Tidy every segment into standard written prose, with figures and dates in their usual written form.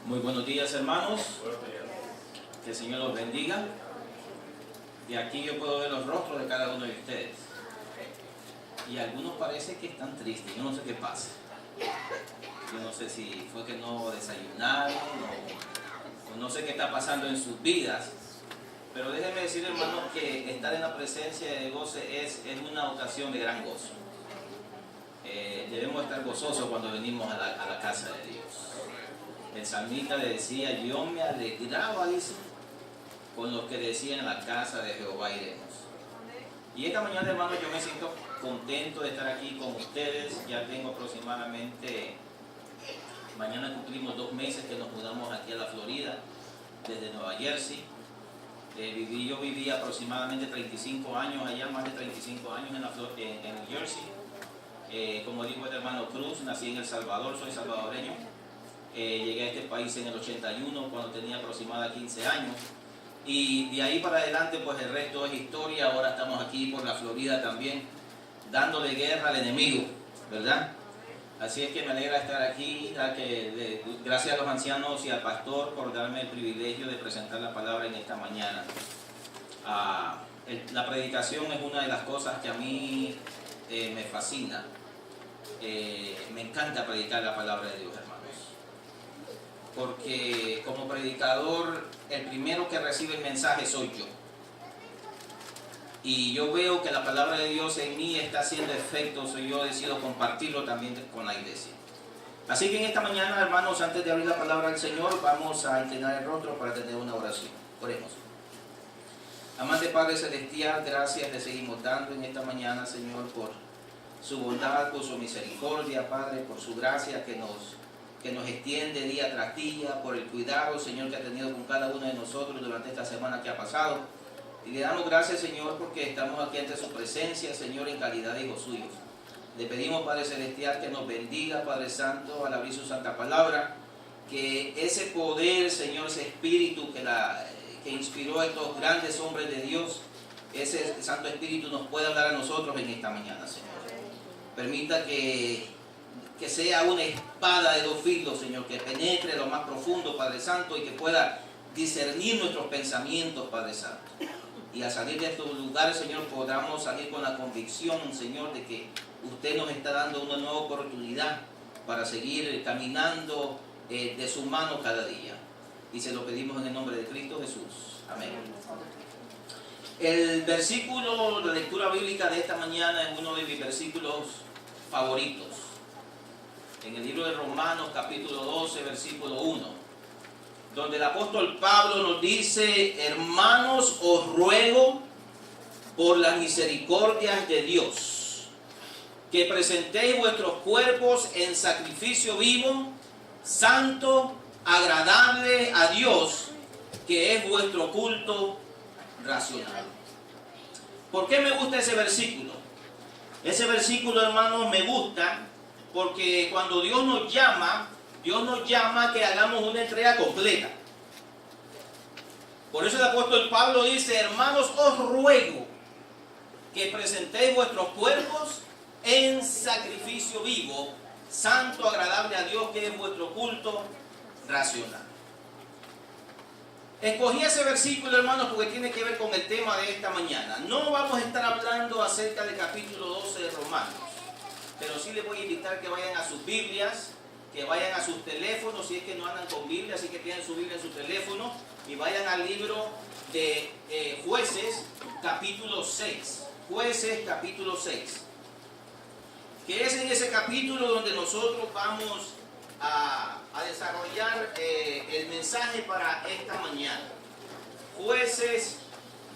Muy buenos días, hermanos. Que el Señor los bendiga. Y aquí yo puedo ver los rostros de cada uno de ustedes. Y algunos parece que están tristes. Yo no sé qué pasa. Yo no sé si fue que no desayunaron o no sé qué está pasando en sus vidas. Pero déjenme decir, hermanos, que estar en la presencia de gozo es una ocasión de gran gozo. Debemos estar gozosos cuando venimos a la casa de Dios. El salmista le decía: yo me alegraba, dice, con los que decían: en la casa de Jehová iremos. Y esta mañana, hermanos, yo me siento contento de estar aquí con ustedes. Ya tengo aproximadamente, mañana cumplimos 2 meses que nos mudamos aquí a la Florida, desde Nueva Jersey. Yo viví aproximadamente 35 años allá, más de 35 años en New Jersey. Como dijo el hermano Cruz, nací en El Salvador, soy salvadoreño. Llegué a este país en el 81, cuando tenía aproximadamente 15 años. Y de ahí para adelante, pues el resto es historia. Ahora estamos aquí por la Florida también, dándole guerra al enemigo, ¿verdad? Así es que me alegra estar aquí. Gracias a los ancianos y al pastor por darme el privilegio de presentar la palabra en esta mañana. La predicación es una de las cosas que a mí me fascina. Me encanta predicar la palabra de Dios, hermanos. Porque como predicador, el primero que recibe el mensaje soy yo. Y yo veo que la palabra de Dios en mí está haciendo efecto, yo decido compartirlo también con la iglesia. Así que en esta mañana, hermanos, antes de abrir la palabra del Señor, vamos a inclinar el rostro para tener una oración. Oremos. Amante Padre Celestial, gracias le seguimos dando en esta mañana, Señor, por su bondad, por su misericordia, Padre, por su gracia que nos extiende día tras día, por el cuidado, Señor, que ha tenido con cada uno de nosotros durante esta semana que ha pasado. Y le damos gracias, Señor, porque estamos aquí ante su presencia, Señor, en calidad de hijos suyos. Le pedimos, Padre Celestial, que nos bendiga, Padre Santo, al abrir su santa palabra, que ese poder, Señor, ese espíritu que inspiró a estos grandes hombres de Dios, ese Santo Espíritu nos pueda hablar a nosotros en esta mañana, Señor. Permita que sea una espada de 2 filos, Señor, que penetre lo más profundo, Padre Santo, y que pueda discernir nuestros pensamientos, Padre Santo. Y al salir de estos lugares, Señor, podamos salir con la convicción, Señor, de que usted nos está dando una nueva oportunidad para seguir caminando de su mano cada día. Y se lo pedimos en el nombre de Cristo Jesús. Amén. El versículo de lectura bíblica de esta mañana es uno de mis versículos favoritos. En el libro de Romanos, capítulo 12, versículo 1. Donde el apóstol Pablo nos dice: hermanos, os ruego por las misericordias de Dios, que presentéis vuestros cuerpos en sacrificio vivo, santo, agradable a Dios, que es vuestro culto racional. ¿Por qué me gusta ese versículo? Ese versículo, hermanos, me gusta porque cuando Dios nos llama a que hagamos una entrega completa. Por eso el apóstol Pablo dice: hermanos, os ruego que presentéis vuestros cuerpos en sacrificio vivo, santo, agradable a Dios, que es vuestro culto racional. Escogí ese versículo, hermanos, porque tiene que ver con el tema de esta mañana. No vamos a estar hablando acerca del capítulo 12 de Romanos, pero sí les voy a invitar que vayan a sus Biblias, que vayan a sus teléfonos, si es que no andan con Biblia, así que tienen su Biblia en su teléfono, y vayan al libro de Jueces, capítulo 6. Jueces, capítulo 6. Que es en ese capítulo donde nosotros vamos a desarrollar el mensaje para esta mañana. Jueces,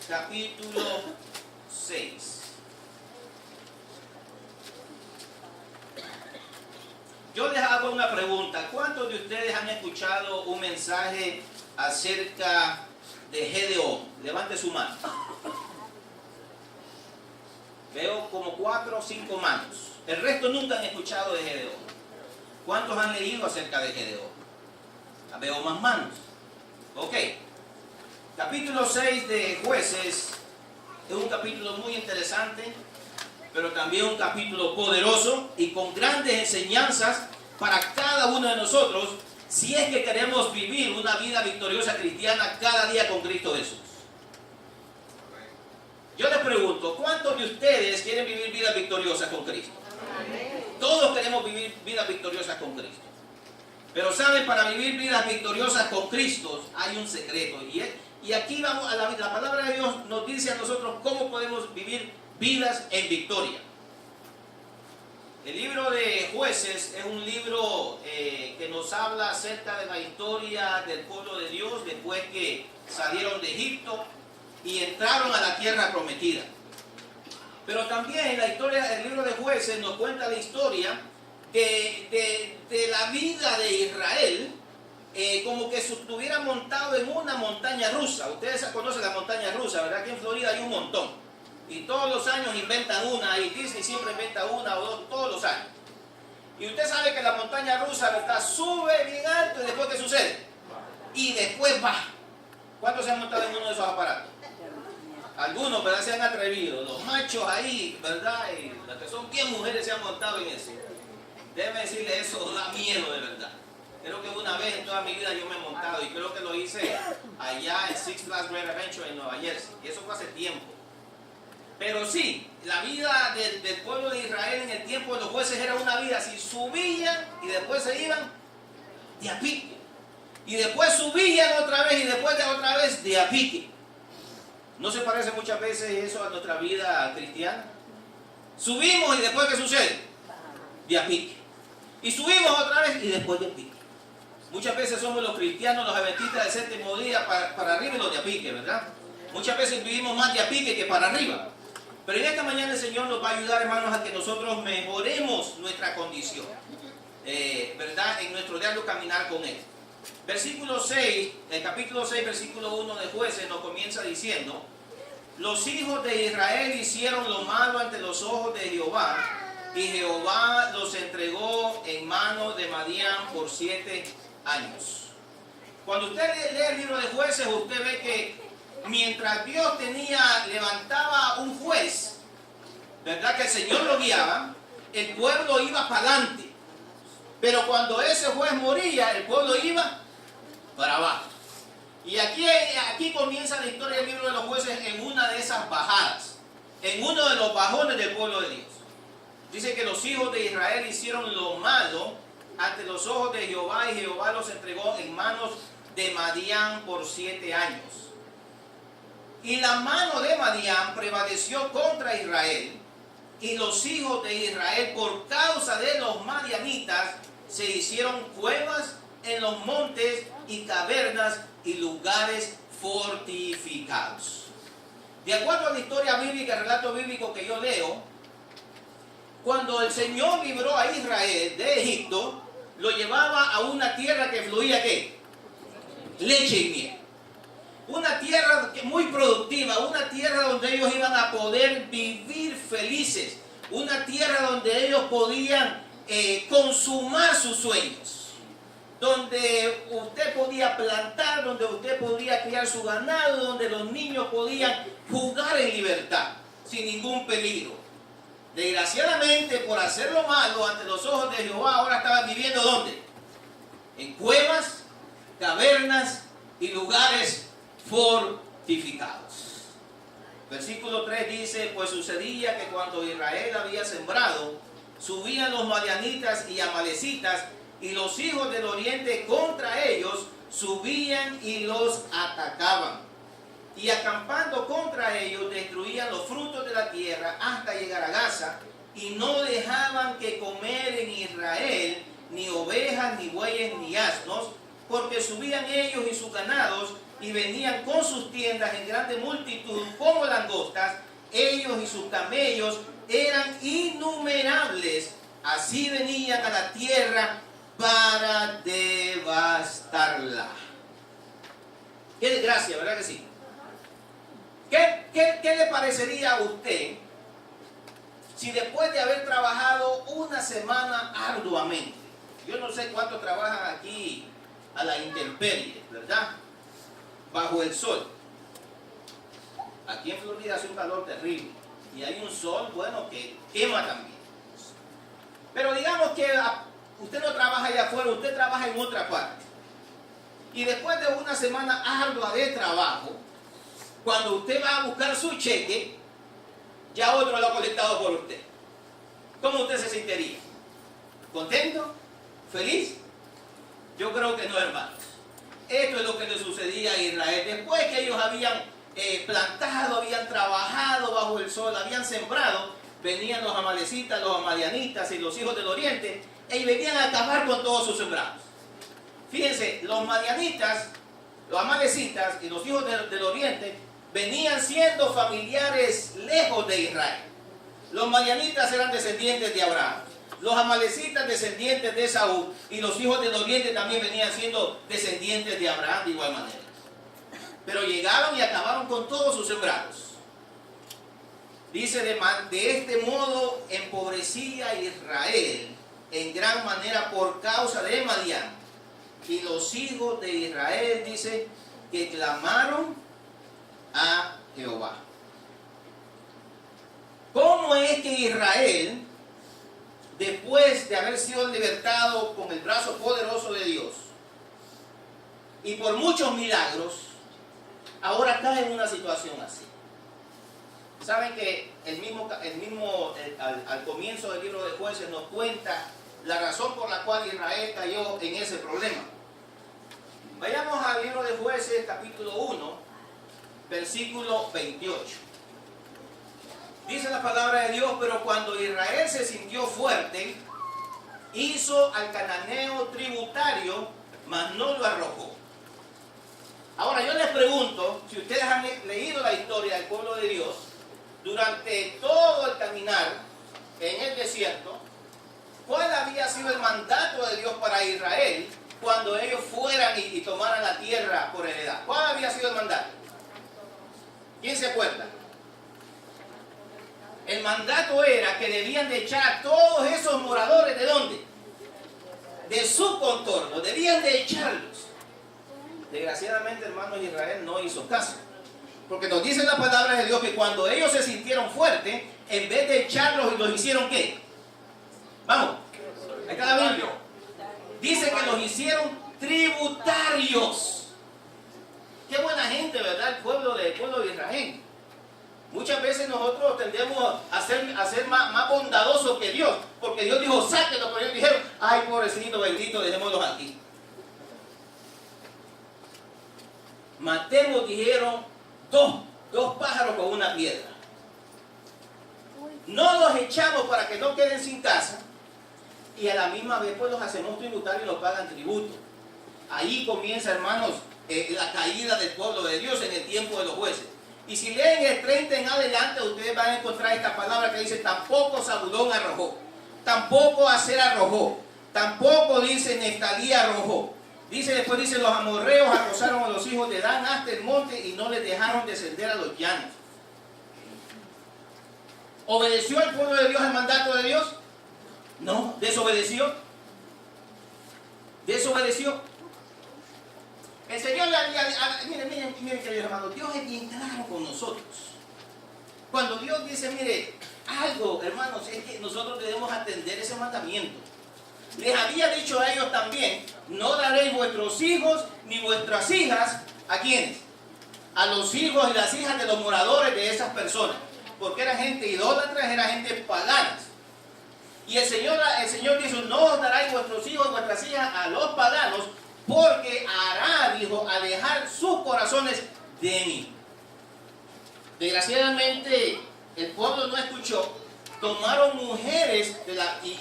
capítulo 6. Yo les hago una pregunta. ¿Cuántos de ustedes han escuchado un mensaje acerca de Gedeón? Levante su mano. Veo como 4 o 5 manos. El resto nunca han escuchado de Gedeón. ¿Cuántos han leído acerca de Gedeón? Veo más manos. Ok. Capítulo 6 de Jueces es un capítulo muy interesante, pero también un capítulo poderoso y con grandes enseñanzas para cada uno de nosotros si es que queremos vivir una vida victoriosa cristiana cada día con Cristo Jesús. Yo les pregunto, ¿cuántos de ustedes quieren vivir vidas victoriosas con Cristo? Todos queremos vivir vidas victoriosas con Cristo. Pero saben, para vivir vidas victoriosas con Cristo hay un secreto. Y aquí vamos a la palabra de Dios nos dice a nosotros cómo podemos vivir vidas en victoria. El libro de Jueces es un libro que nos habla acerca de la historia del pueblo de Dios después que salieron de Egipto y entraron a la tierra prometida. Pero también la historia del libro de Jueces nos cuenta la historia de la vida de Israel, como que se estuviera montado en una montaña rusa. Ustedes conocen la montaña rusa, ¿verdad? Aquí en Florida hay un montón. Y todos los años inventan una, y Disney siempre inventa una o dos, todos los años. Y usted sabe que la montaña rusa, ¿verdad?, sube bien alto y después ¿qué sucede? Y después baja. ¿Cuántos se han montado en uno de esos aparatos? Algunos, ¿verdad?, se han atrevido. Los machos ahí, ¿verdad?, y las que son bien mujeres se han montado en eso. Déjeme decirle, eso da miedo de verdad. Creo que una vez en toda mi vida yo me he montado y creo que lo hice allá en Six Flags Great Adventure en Nueva Jersey. Y eso fue hace tiempo. Pero sí, la vida del pueblo de Israel en el tiempo de los jueces era una vida así. Subían y después se iban de a pique. Y después subían otra vez y después de otra vez de a pique. ¿No se parece muchas veces eso a nuestra vida cristiana? Subimos y después ¿qué sucede? De a pique. Y subimos otra vez y después de a pique. Muchas veces somos los cristianos, los adventistas del séptimo día para arriba y los de a pique, ¿verdad? Muchas veces vivimos más de a pique que para arriba. Pero en esta mañana el Señor nos va a ayudar, hermanos, a que nosotros mejoremos nuestra condición, ¿verdad? En nuestro diario caminar con Él. Versículo 6, el capítulo 6, versículo 1 de Jueces nos comienza diciendo: los hijos de Israel hicieron lo malo ante los ojos de Jehová, y Jehová los entregó en manos de Madián por 7 años. Cuando usted lee el libro de Jueces, usted ve que mientras Dios levantaba un juez, ¿verdad?, que el Señor lo guiaba, el pueblo iba para adelante. Pero cuando ese juez moría, el pueblo iba para abajo. Y aquí comienza la historia del libro de los jueces en una de esas bajadas, en uno de los bajones del pueblo de Dios. Dice que los hijos de Israel hicieron lo malo ante los ojos de Jehová, y Jehová los entregó en manos de Madián por 7 años. Y la mano de Madián prevaleció contra Israel, y los hijos de Israel, por causa de los madianitas, se hicieron cuevas en los montes y cavernas y lugares fortificados. De acuerdo a la historia bíblica, el relato bíblico que yo leo, cuando el Señor libró a Israel de Egipto, lo llevaba a una tierra que fluía ¿qué? Leche y miel. Una tierra muy productiva, una tierra donde ellos iban a poder vivir felices, una tierra donde ellos podían consumar sus sueños, donde usted podía plantar, donde usted podía criar su ganado, donde los niños podían jugar en libertad, sin ningún peligro. Desgraciadamente, por hacer lo malo ante los ojos de Jehová, ahora estaban viviendo ¿dónde? En cuevas, cavernas y lugares fortificados. Versículo 3 dice: pues sucedía que cuando Israel había sembrado, subían los madianitas y amalecitas, y los hijos del oriente contra ellos subían y los atacaban. Y acampando contra ellos, destruían los frutos de la tierra hasta llegar a Gaza, y no dejaban que comer en Israel ni ovejas, ni bueyes, ni asnos, porque subían ellos y sus ganados, y venían con sus tiendas en grande multitud como langostas. Ellos y sus camellos eran innumerables, así venían a la tierra para devastarla. Qué desgracia, ¿verdad que sí? ¿Qué le parecería a usted si después de haber trabajado una semana arduamente, yo no sé cuánto trabajan aquí a la intemperie, ¿verdad?, bajo el sol? Aquí en Florida hace un calor terrible y hay un sol, bueno, que quema también. Pero digamos que usted no trabaja allá afuera, usted trabaja en otra parte. Y después de una semana ardua de trabajo, cuando usted va a buscar su cheque, ya otro lo ha colectado por usted. ¿Cómo usted se sentiría? ¿Contento? ¿Feliz? Yo creo que no, hermanos. Esto es lo que le sucedía a Israel. Después que ellos habían plantado, habían trabajado bajo el sol, habían sembrado, venían los amalecitas, los madianitas y los hijos del oriente y venían a acabar con todos sus sembrados. Fíjense, los madianitas, los amalecitas y los hijos del oriente venían siendo familiares lejos de Israel. Los madianitas eran descendientes de Abraham, los amalecitas descendientes de Esaú, y los hijos del oriente también venían siendo descendientes de Abraham de igual manera. Pero llegaron y acabaron con todos sus sembrados. Dice, de este modo empobrecía Israel en gran manera por causa de Madián. Y los hijos de Israel, dice, que clamaron a Jehová. ¿Cómo es que Israel, después de haber sido libertado con el brazo poderoso de Dios y por muchos milagros, ahora cae en una situación así? Saben que al comienzo del libro de Jueces nos cuenta la razón por la cual Israel cayó en ese problema. Vayamos al libro de Jueces, capítulo 1, versículo 28. Dice la palabra de Dios: pero cuando Israel se sintió fuerte, hizo al cananeo tributario, mas no lo arrojó. Ahora yo les pregunto, si ustedes han leído la historia del pueblo de Dios, durante todo el caminar en el desierto, ¿cuál había sido el mandato de Dios para Israel cuando ellos fueran y tomaran la tierra por heredad? ¿Cuál había sido el mandato? ¿Quién se acuerda? El mandato era que debían de echar a todos esos moradores, ¿de dónde? De su contorno, debían de echarlos. Desgraciadamente, hermanos, Israel no hizo caso. Porque nos dice la palabra de Dios que cuando ellos se sintieron fuertes, en vez de echarlos, los hicieron ¿qué? Vamos, ahí está la Biblia. Dice que los hicieron tributarios. Qué buena gente, ¿verdad? El pueblo de Israel. Muchas veces nosotros tendemos a ser más bondadosos que Dios, porque Dios dijo, sáquenlos, pero ellos dijeron, ay, pobrecito, bendito, dejémoslos aquí. Matemos, dijeron, dos pájaros con una piedra. No los echamos para que no queden sin casa, y a la misma vez pues los hacemos tributarios y los pagan tributo. Ahí comienza, hermanos, la caída del pueblo de Dios en el tiempo de los jueces. Y si leen el 30 en adelante, ustedes van a encontrar esta palabra que dice: tampoco Zabulón arrojó, tampoco Aser arrojó, tampoco dice Neftalí arrojó. Después dice, los amorreos acosaron a los hijos de Dan hasta el monte y no les dejaron descender a los llanos. ¿Obedeció el pueblo de Dios el mandato de Dios? No, desobedeció. El Señor miren queridos hermanos, Dios es bien claro con nosotros. Cuando Dios dice, mire, algo, hermanos, es que nosotros debemos atender ese mandamiento. Les había dicho a ellos también, no daréis vuestros hijos ni vuestras hijas, ¿a quiénes? A los hijos y las hijas de los moradores de esas personas, porque eran gente idólatra, eran gente paganas. Y el Señor dijo, no os daréis vuestros hijos y vuestras hijas a los paganos, porque hará, dijo, alejar sus corazones de mí. Desgraciadamente, el pueblo no escuchó. Tomaron mujeres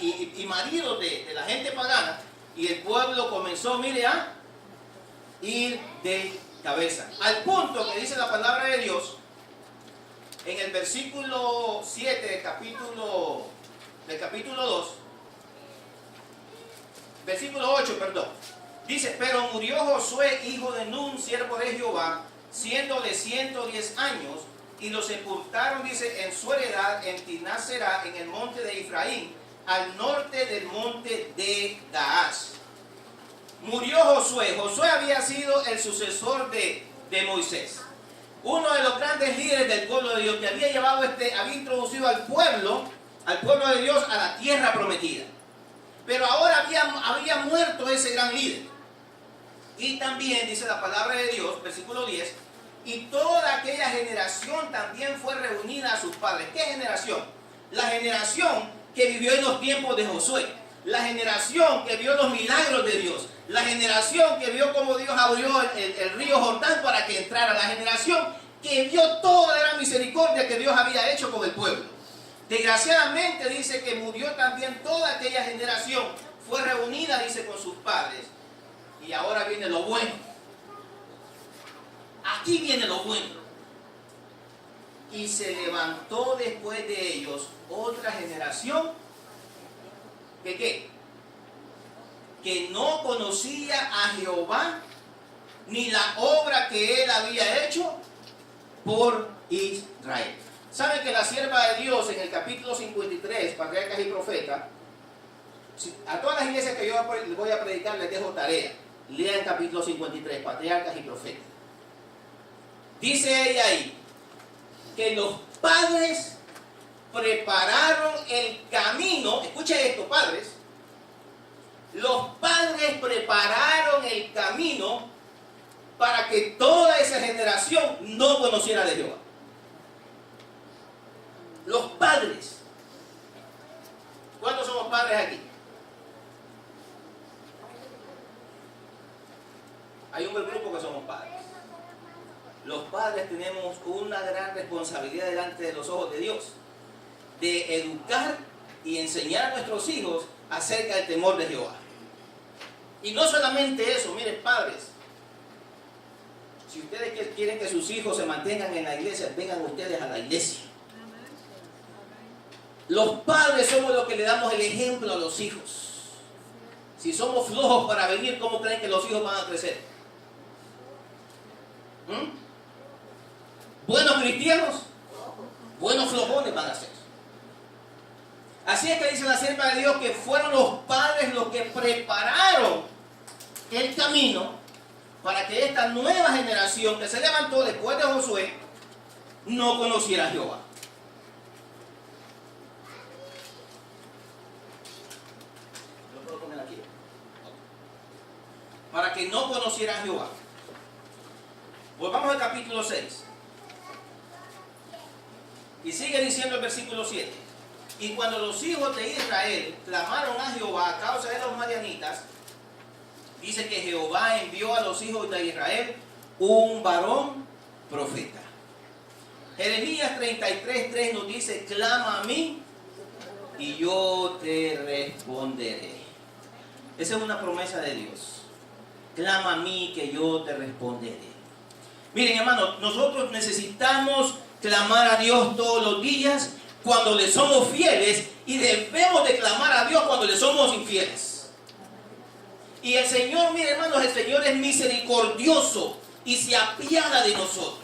y maridos de la gente pagana, y el pueblo comenzó, mire, a ir de cabeza. Al punto que dice la palabra de Dios, en el versículo 7 del capítulo 2, versículo 8, perdón. Dice, pero murió Josué, hijo de Nun, siervo de Jehová, siendo de 110 años, y lo sepultaron, dice, en su heredad, en Timnat-Serah, en el monte de Efraín, al norte del monte de Gaas. Murió Josué. Josué había sido el sucesor de Moisés, uno de los grandes líderes del pueblo de Dios, que había llevado había introducido al pueblo de Dios a la tierra prometida. Pero ahora había muerto ese gran líder. Y también dice la palabra de Dios, versículo 10, y toda aquella generación también fue reunida a sus padres. ¿Qué generación? La generación que vivió en los tiempos de Josué. La generación que vio los milagros de Dios. La generación que vio cómo Dios abrió el río Jordán para que entrara. La generación que vio toda la misericordia que Dios había hecho con el pueblo. Desgraciadamente dice que murió también toda aquella generación. Fue reunida, dice, con sus padres. Y ahora viene lo bueno. Aquí viene lo bueno. Y se levantó después de ellos otra generación que ¿qué? Que no conocía a Jehová ni la obra que él había hecho por Israel. ¿Saben que la sierva de Dios en el capítulo 53, Patriarcas y Profetas, a todas las iglesias que yo voy a predicar les dejo tarea? Lean capítulo 53, Patriarcas y Profetas. Dice ella ahí que los padres prepararon el camino. Escucha esto, padres. Los padres prepararon el camino para que toda esa generación no conociera de Jehová. Los padres. ¿Cuántos somos padres aquí? Hay un grupo que somos padres. Los padres tenemos una gran responsabilidad delante de los ojos de Dios, de educar y enseñar a nuestros hijos acerca del temor de Jehová. Y no solamente eso, miren, padres, si ustedes quieren que sus hijos se mantengan en la iglesia, vengan ustedes a la iglesia. Los padres somos los que le damos el ejemplo a los hijos. Si somos flojos para venir, ¿cómo creen que los hijos van a crecer? Buenos cristianos, buenos flojones van a ser. Así es que dice la sierva de Dios que fueron los padres los que prepararon el camino para que esta nueva generación que se levantó después de Josué no conociera a Jehová. ¿Lo puedo poner aquí? Para que no conociera a Jehová. Volvamos al capítulo 6. Y sigue diciendo el versículo 7. Y cuando los hijos de Israel clamaron a Jehová a causa de los madianitas, dice que Jehová envió a los hijos de Israel un varón profeta. Jeremías 33:3 nos dice: clama a mí y yo te responderé. Esa es una promesa de Dios. Clama a mí que yo te responderé. Miren, hermanos, nosotros necesitamos clamar a Dios todos los días cuando le somos fieles, y debemos de clamar a Dios cuando le somos infieles. Y el Señor, miren, hermanos, el Señor es misericordioso y se apiada de nosotros.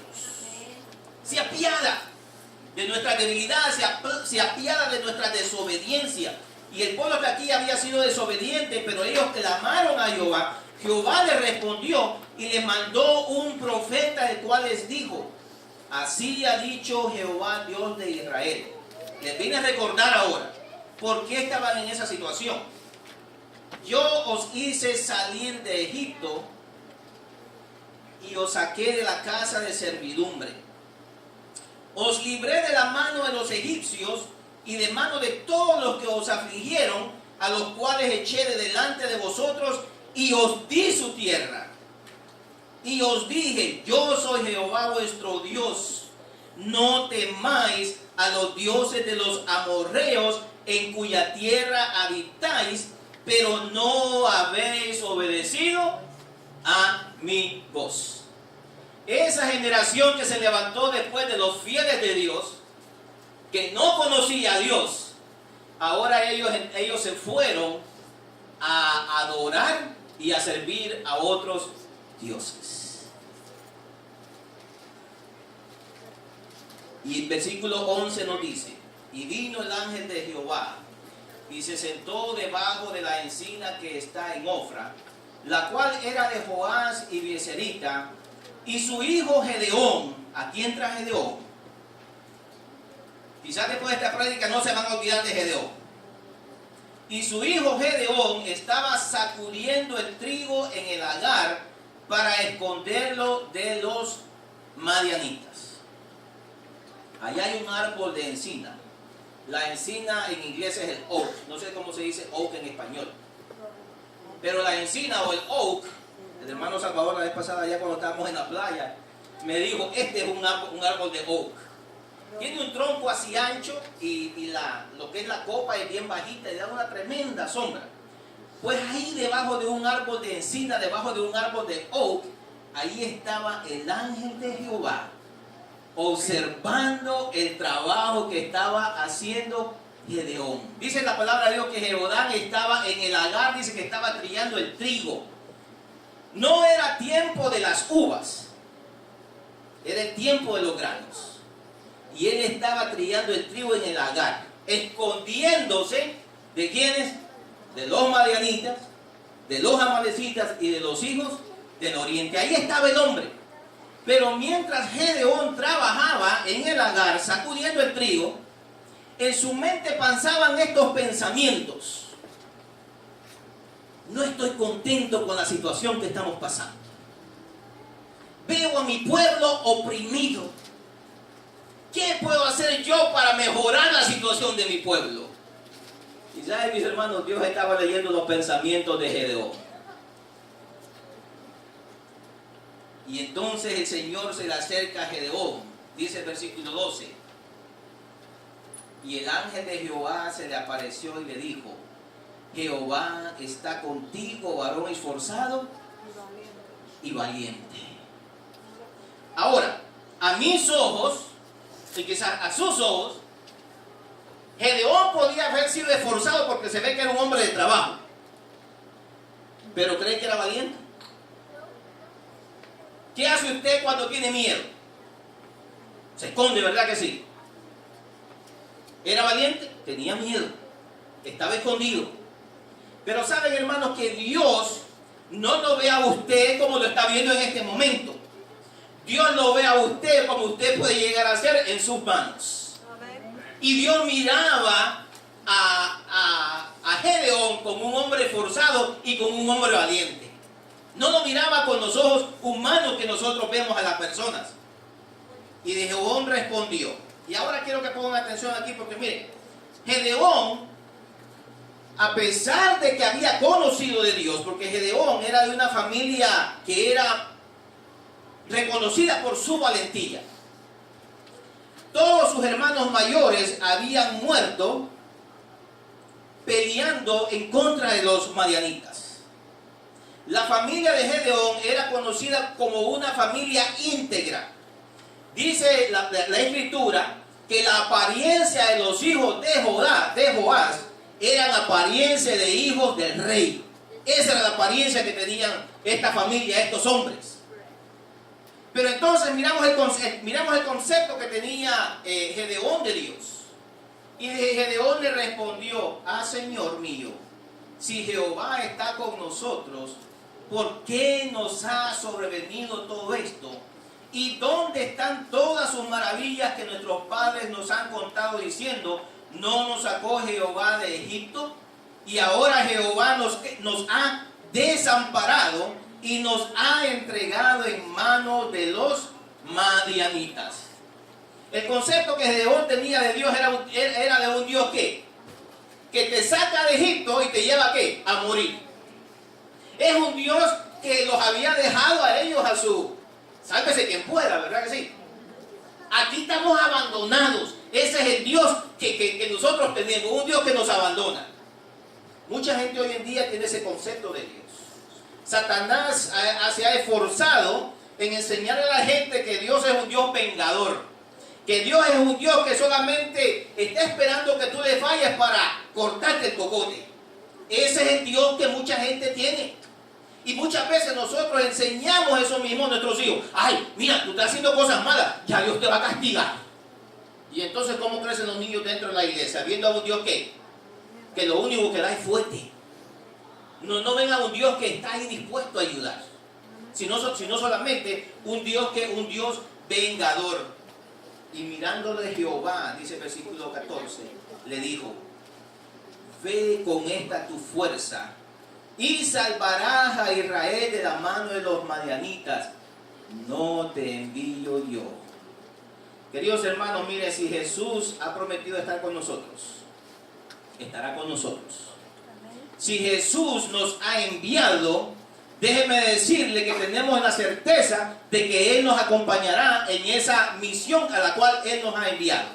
Se apiada de nuestra debilidad, se apiada de nuestra desobediencia. Y el pueblo que aquí había sido desobediente, pero ellos clamaron a Jehová. Jehová les respondió y les mandó un profeta, el cual les dijo: así ha dicho Jehová, Dios de Israel. Les vine a recordar ahora por qué estaban en esa situación. Yo os hice salir de Egipto y os saqué de la casa de servidumbre. Os libré de la mano de los egipcios y de mano de todos los que os afligieron, a los cuales eché de delante de vosotros, y os di su tierra. Y os dije: yo soy Jehová vuestro Dios. No temáis a los dioses de los amorreos, en cuya tierra habitáis, pero no habéis obedecido a mi voz. Esa generación que se levantó después de los fieles de Dios, que no conocía a Dios, ahora ellos se fueron a adorar y a servir a otros dioses. Y el versículo 11 nos dice: y vino el ángel de Jehová y se sentó debajo de la encina que está en Ofra, la cual era de Joás y Bieserita, y su hijo Gedeón. Aquí entra Gedeón. Quizás después de esta prédica no se van a olvidar de Gedeón. Y su hijo Gedeón estaba sacudiendo el trigo en el lagar para esconderlo de los madianitas. Allá hay un árbol de encina. La encina en inglés es el oak. No sé cómo se dice oak en español. Pero la encina o el oak, el hermano Salvador la vez pasada, allá cuando estábamos en la playa, me dijo, este es un árbol de oak. Tiene un tronco así ancho y lo que es la copa es bien bajita y da una tremenda sombra. Pues ahí debajo de un árbol de encina, debajo de un árbol de oak, ahí estaba el ángel de Jehová observando el trabajo que estaba haciendo Gedeón. Dice la palabra de Dios que Gedeón estaba en el lagar, dice que estaba trillando el trigo. No era tiempo de las uvas, era el tiempo de los granos. Y él estaba trillando el trigo en el lagar, escondiéndose ¿de quiénes? De los madianitas, de los amalecitas y de los hijos del oriente. Ahí estaba el hombre. Pero mientras Gedeón trabajaba en el lagar sacudiendo el trigo, en su mente pasaban estos pensamientos. No estoy contento con la situación que estamos pasando. Veo a mi pueblo oprimido. ¿Qué puedo hacer yo para mejorar la situación de mi pueblo? Y saben, mis hermanos, Dios estaba leyendo los pensamientos de Gedeón. Y entonces el Señor se le acerca a Gedeón, dice el versículo 12. Y el ángel de Jehová se le apareció y le dijo, Jehová está contigo, varón esforzado y valiente. Ahora, a mis ojos, y quizás a sus ojos, Gedeón podía haber sido esforzado porque se ve que era un hombre de trabajo. ¿Pero cree que era valiente? ¿Qué hace usted cuando tiene miedo? Se esconde, ¿verdad que sí? ¿Era valiente? Tenía miedo. Estaba escondido. Pero saben, hermanos, que Dios no lo ve a usted como lo está viendo en este momento. Dios lo ve a usted como usted puede llegar a ser en sus manos. Y Dios miraba a Gedeón como un hombre esforzado y como un hombre valiente. No lo miraba con los ojos humanos que nosotros vemos a las personas. Y Gedeón respondió. Y ahora quiero que pongan atención aquí porque miren, Gedeón, a pesar de que había conocido de Dios, porque Gedeón era de una familia que era reconocida por su valentía. Todos sus hermanos mayores habían muerto peleando en contra de los madianitas. La familia de Gedeón era conocida como una familia íntegra. Dice la escritura que la apariencia de los hijos de Joás eran apariencia de hijos del rey. Esa era la apariencia que tenían esta familia, estos hombres. Pero entonces miramos el concepto que tenía Gedeón de Dios. Y Gedeón le respondió, Señor mío, si Jehová está con nosotros, ¿por qué nos ha sobrevenido todo esto? ¿Y dónde están todas sus maravillas que nuestros padres nos han contado diciendo, no nos sacó Jehová de Egipto? Y ahora Jehová nos ha desamparado y nos ha entregado en manos de los madianitas. El concepto que Gedeón tenía de Dios era de un Dios que te saca de Egipto y te lleva ¿qué? A morir. Es un Dios que los había dejado a ellos a su... Sálvese quien pueda, ¿verdad que sí? Aquí estamos abandonados. Ese es el Dios que nosotros tenemos, un Dios que nos abandona. Mucha gente hoy en día tiene ese concepto de Dios. Satanás se ha esforzado en enseñarle a la gente que Dios es un Dios vengador. Que Dios es un Dios que solamente está esperando que tú le falles para cortarte el cocote. Ese es el Dios que mucha gente tiene. Y muchas veces nosotros enseñamos eso mismo a nuestros hijos. Ay, mira, tú estás haciendo cosas malas, ya Dios te va a castigar. Y entonces, ¿cómo crecen los niños dentro de la iglesia? Viendo a un Dios que lo único que da es fuerte. No ven a un Dios que está ahí dispuesto a ayudar. Sino solamente un Dios vengador. Y mirándole Jehová, dice el versículo 14, le dijo, ve con esta tu fuerza y salvarás a Israel de la mano de los madianitas. No te envío yo. Queridos hermanos, mire, si Jesús ha prometido estar con nosotros, estará con nosotros. Si Jesús nos ha enviado, déjeme decirle que tenemos la certeza de que Él nos acompañará en esa misión a la cual Él nos ha enviado.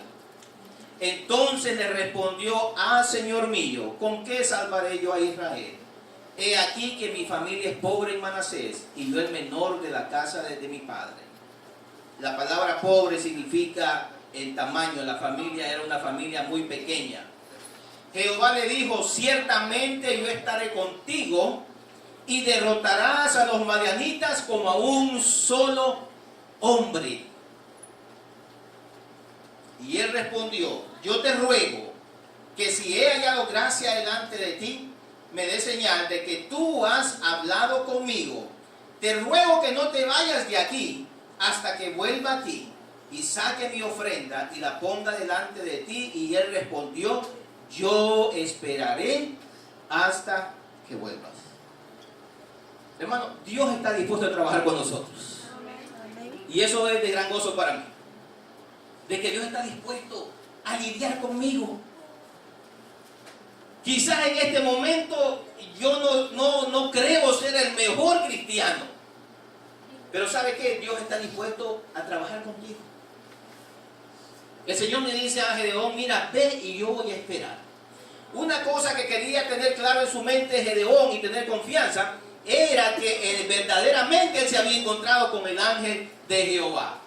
Entonces le respondió: Señor mío, ¿con qué salvaré yo a Israel? He aquí que mi familia es pobre en Manasés y yo el menor de la casa de mi padre. La palabra pobre significa el tamaño. La familia era una familia muy pequeña. Jehová le dijo: ciertamente yo estaré contigo y derrotarás a los madianitas como a un solo hombre. Y él respondió: yo te ruego que si he hallado gracia delante de ti, me dé señal de que tú has hablado conmigo. Te ruego que no te vayas de aquí hasta que vuelva a ti y saque mi ofrenda y la ponga delante de ti. Y él respondió: yo esperaré hasta que vuelvas. Hermano, Dios está dispuesto a trabajar con nosotros. Y eso es de gran gozo para mí. De que Dios está dispuesto a lidiar conmigo. Quizás en este momento yo no creo ser el mejor cristiano. Pero ¿sabe qué? Dios está dispuesto a trabajar contigo. El Señor me dice a Gedeón: mira, ve y yo voy a esperar. Una cosa que quería tener claro en su mente Gedeón y tener confianza era que verdaderamente él se había encontrado con el ángel de Jehová.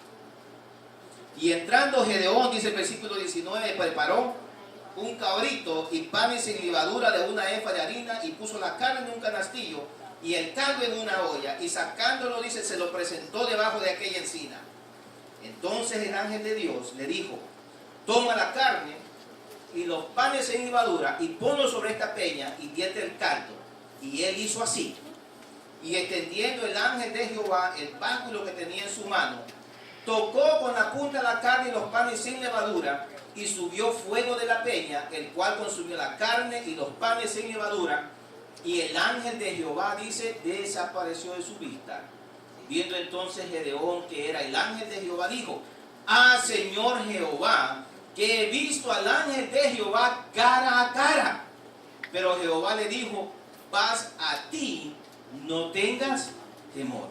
Y entrando Gedeón, dice el versículo 19, preparó un cabrito y panes sin levadura de una efa de harina y puso la carne en un canastillo y el caldo en una olla y sacándolo, dice, se lo presentó debajo de aquella encina. Entonces el ángel de Dios le dijo: toma la carne y los panes sin levadura y ponlo sobre esta peña y vierte el caldo. Y él hizo así. Y extendiendo el ángel de Jehová el báculo que tenía en su mano, tocó con la punta la carne y los panes sin levadura, y subió fuego de la peña, el cual consumió la carne y los panes sin levadura, y el ángel de Jehová, dice, desapareció de su vista. Viendo entonces Gedeón que era el ángel de Jehová, dijo: Señor Jehová, que he visto al ángel de Jehová cara a cara. Pero Jehová le dijo: paz a ti, no tengas temor.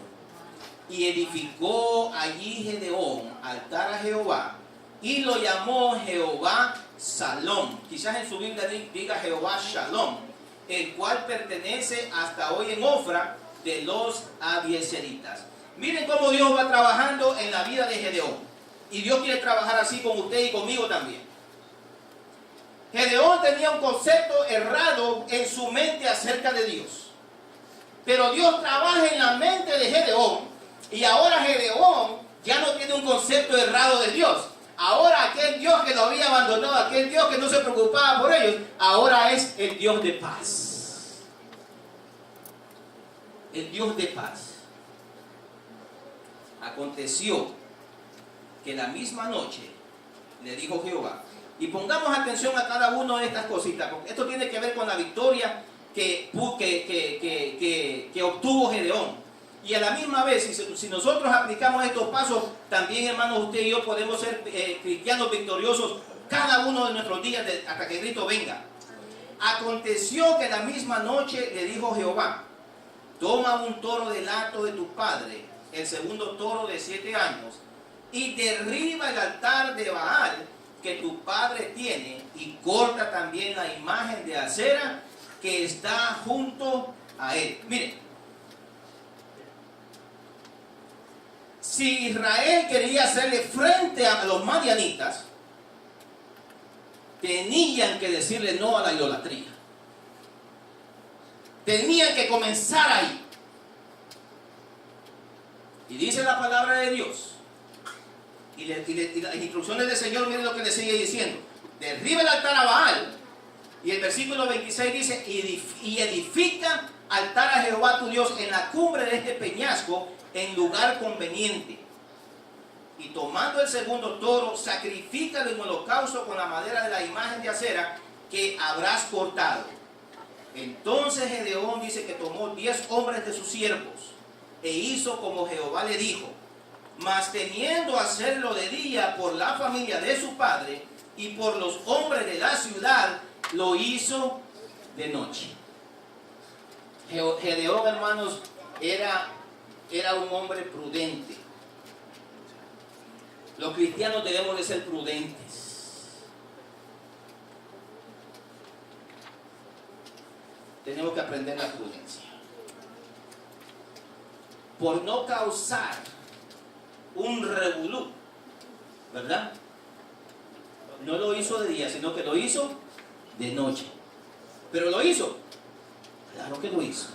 Y edificó allí Gedeón altar a Jehová y lo llamó Jehová Salom. Quizás en su Biblia diga Jehová Shalom, el cual pertenece hasta hoy en Ofra de los abiezeritas. Miren cómo Dios va trabajando en la vida de Gedeón. Y Dios quiere trabajar así con usted y conmigo también. Gedeón tenía un concepto errado en su mente acerca de Dios. Pero Dios trabaja en la mente de Gedeón. Y ahora Gedeón ya no tiene un concepto errado de Dios. Ahora aquel Dios que lo había abandonado, aquel Dios que no se preocupaba por ellos, ahora es el Dios de paz. El Dios de paz. Aconteció que la misma noche le dijo Jehová, y pongamos atención a cada una de estas cositas, porque esto tiene que ver con la victoria que obtuvo Gedeón. Y a la misma vez, si nosotros aplicamos estos pasos, también, hermanos, usted y yo podemos ser cristianos victoriosos cada uno de nuestros días hasta que Cristo venga. Aconteció que la misma noche le dijo Jehová: toma un toro del hato de tu padre, el segundo toro de 7 años, y derriba el altar de Baal que tu padre tiene, y corta también la imagen de acera que está junto a él. Miren, si Israel quería hacerle frente a los madianitas, tenían que decirle no a la idolatría. Tenían que comenzar ahí. Y dice la palabra de Dios, y las instrucciones del Señor, miren lo que le sigue diciendo: derriba el altar a Baal. Y el versículo 26 dice: y edifica altar a Jehová tu Dios en la cumbre de este peñasco, en lugar conveniente. Y tomando el segundo toro, sacrifícalo en holocausto con la madera de la imagen de acera que habrás cortado. Entonces Gedeón dice que tomó 10 hombres de sus siervos e hizo como Jehová le dijo, mas temiendo hacerlo de día por la familia de su padre y por los hombres de la ciudad, lo hizo de noche. Gedeón, hermanos, era un hombre prudente. Los cristianos debemos de ser prudentes. Tenemos que aprender la prudencia. Por no causar un revolú, ¿verdad? No lo hizo de día, sino que lo hizo de noche. Pero lo hizo. Claro que lo hizo.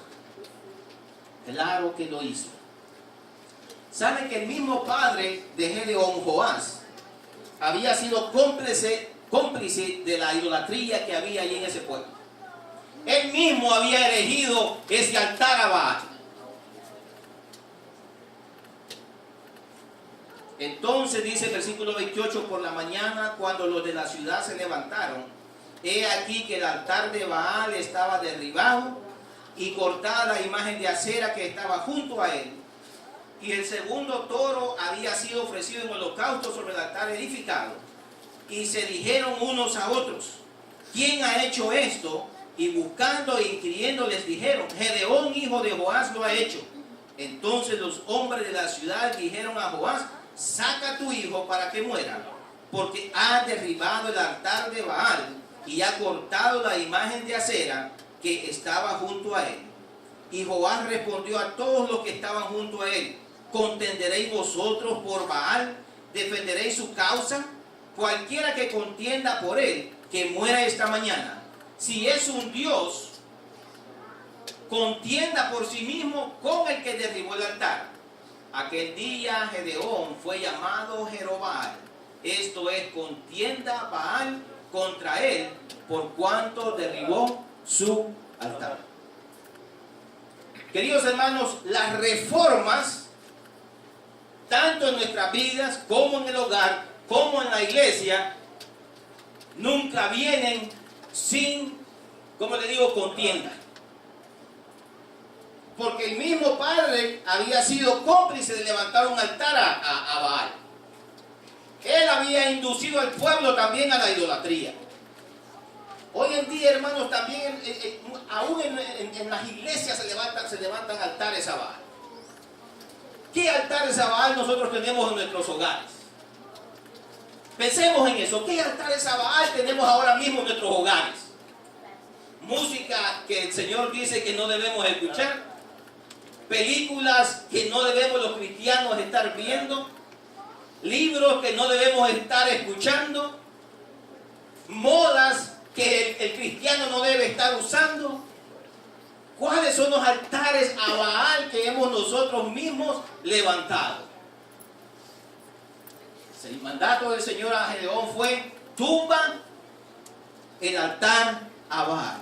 Claro que lo hizo. ¿Saben que el mismo padre de Gedeón, Joás, había sido cómplice de la idolatría que había allí en ese pueblo? Él mismo había erigido ese altar a Baal. Entonces dice el versículo 28, por la mañana cuando los de la ciudad se levantaron, he aquí que el altar de Baal estaba derribado y cortada la imagen de acera que estaba junto a él. Y el segundo toro había sido ofrecido en holocausto sobre el altar edificado. Y se dijeron unos a otros, ¿quién ha hecho esto? Y buscando e inquiriendo les dijeron, Gedeón, hijo de Joás, lo ha hecho. Entonces los hombres de la ciudad dijeron a Joás, saca a tu hijo para que muera, porque ha derribado el altar de Baal y ha cortado la imagen de acera que estaba junto a él. Y Joás respondió a todos los que estaban junto a él, ¿contenderéis vosotros por Baal? ¿Defenderéis su causa? Cualquiera que contienda por él, que muera esta mañana. Si es un Dios, contienda por sí mismo con el que derribó el altar. Aquel día Gedeón fue llamado Jerobal, esto es, contienda Baal contra él, por cuanto derribó su altar. Queridos hermanos, las reformas, tanto en nuestras vidas, como en el hogar, como en la iglesia, nunca vienen sin, como le digo, contienda. Porque el mismo padre había sido cómplice de levantar un altar a Baal. Él había inducido al pueblo también a la idolatría. Hoy en día, hermanos, también, aún en las iglesias se levantan altares a Baal. ¿Qué altares a Baal nosotros tenemos en nuestros hogares? Pensemos en eso. ¿Qué altares a Baal tenemos ahora mismo en nuestros hogares? Música que el Señor dice que no debemos escuchar. Películas que no debemos los cristianos estar viendo. Libros que no debemos estar escuchando. Modas que el cristiano no debe estar usando. ¿Cuáles son los altares a Baal que hemos nosotros mismos levantado? El mandato del Señor a Gedeón fue: tumba el altar a Baal.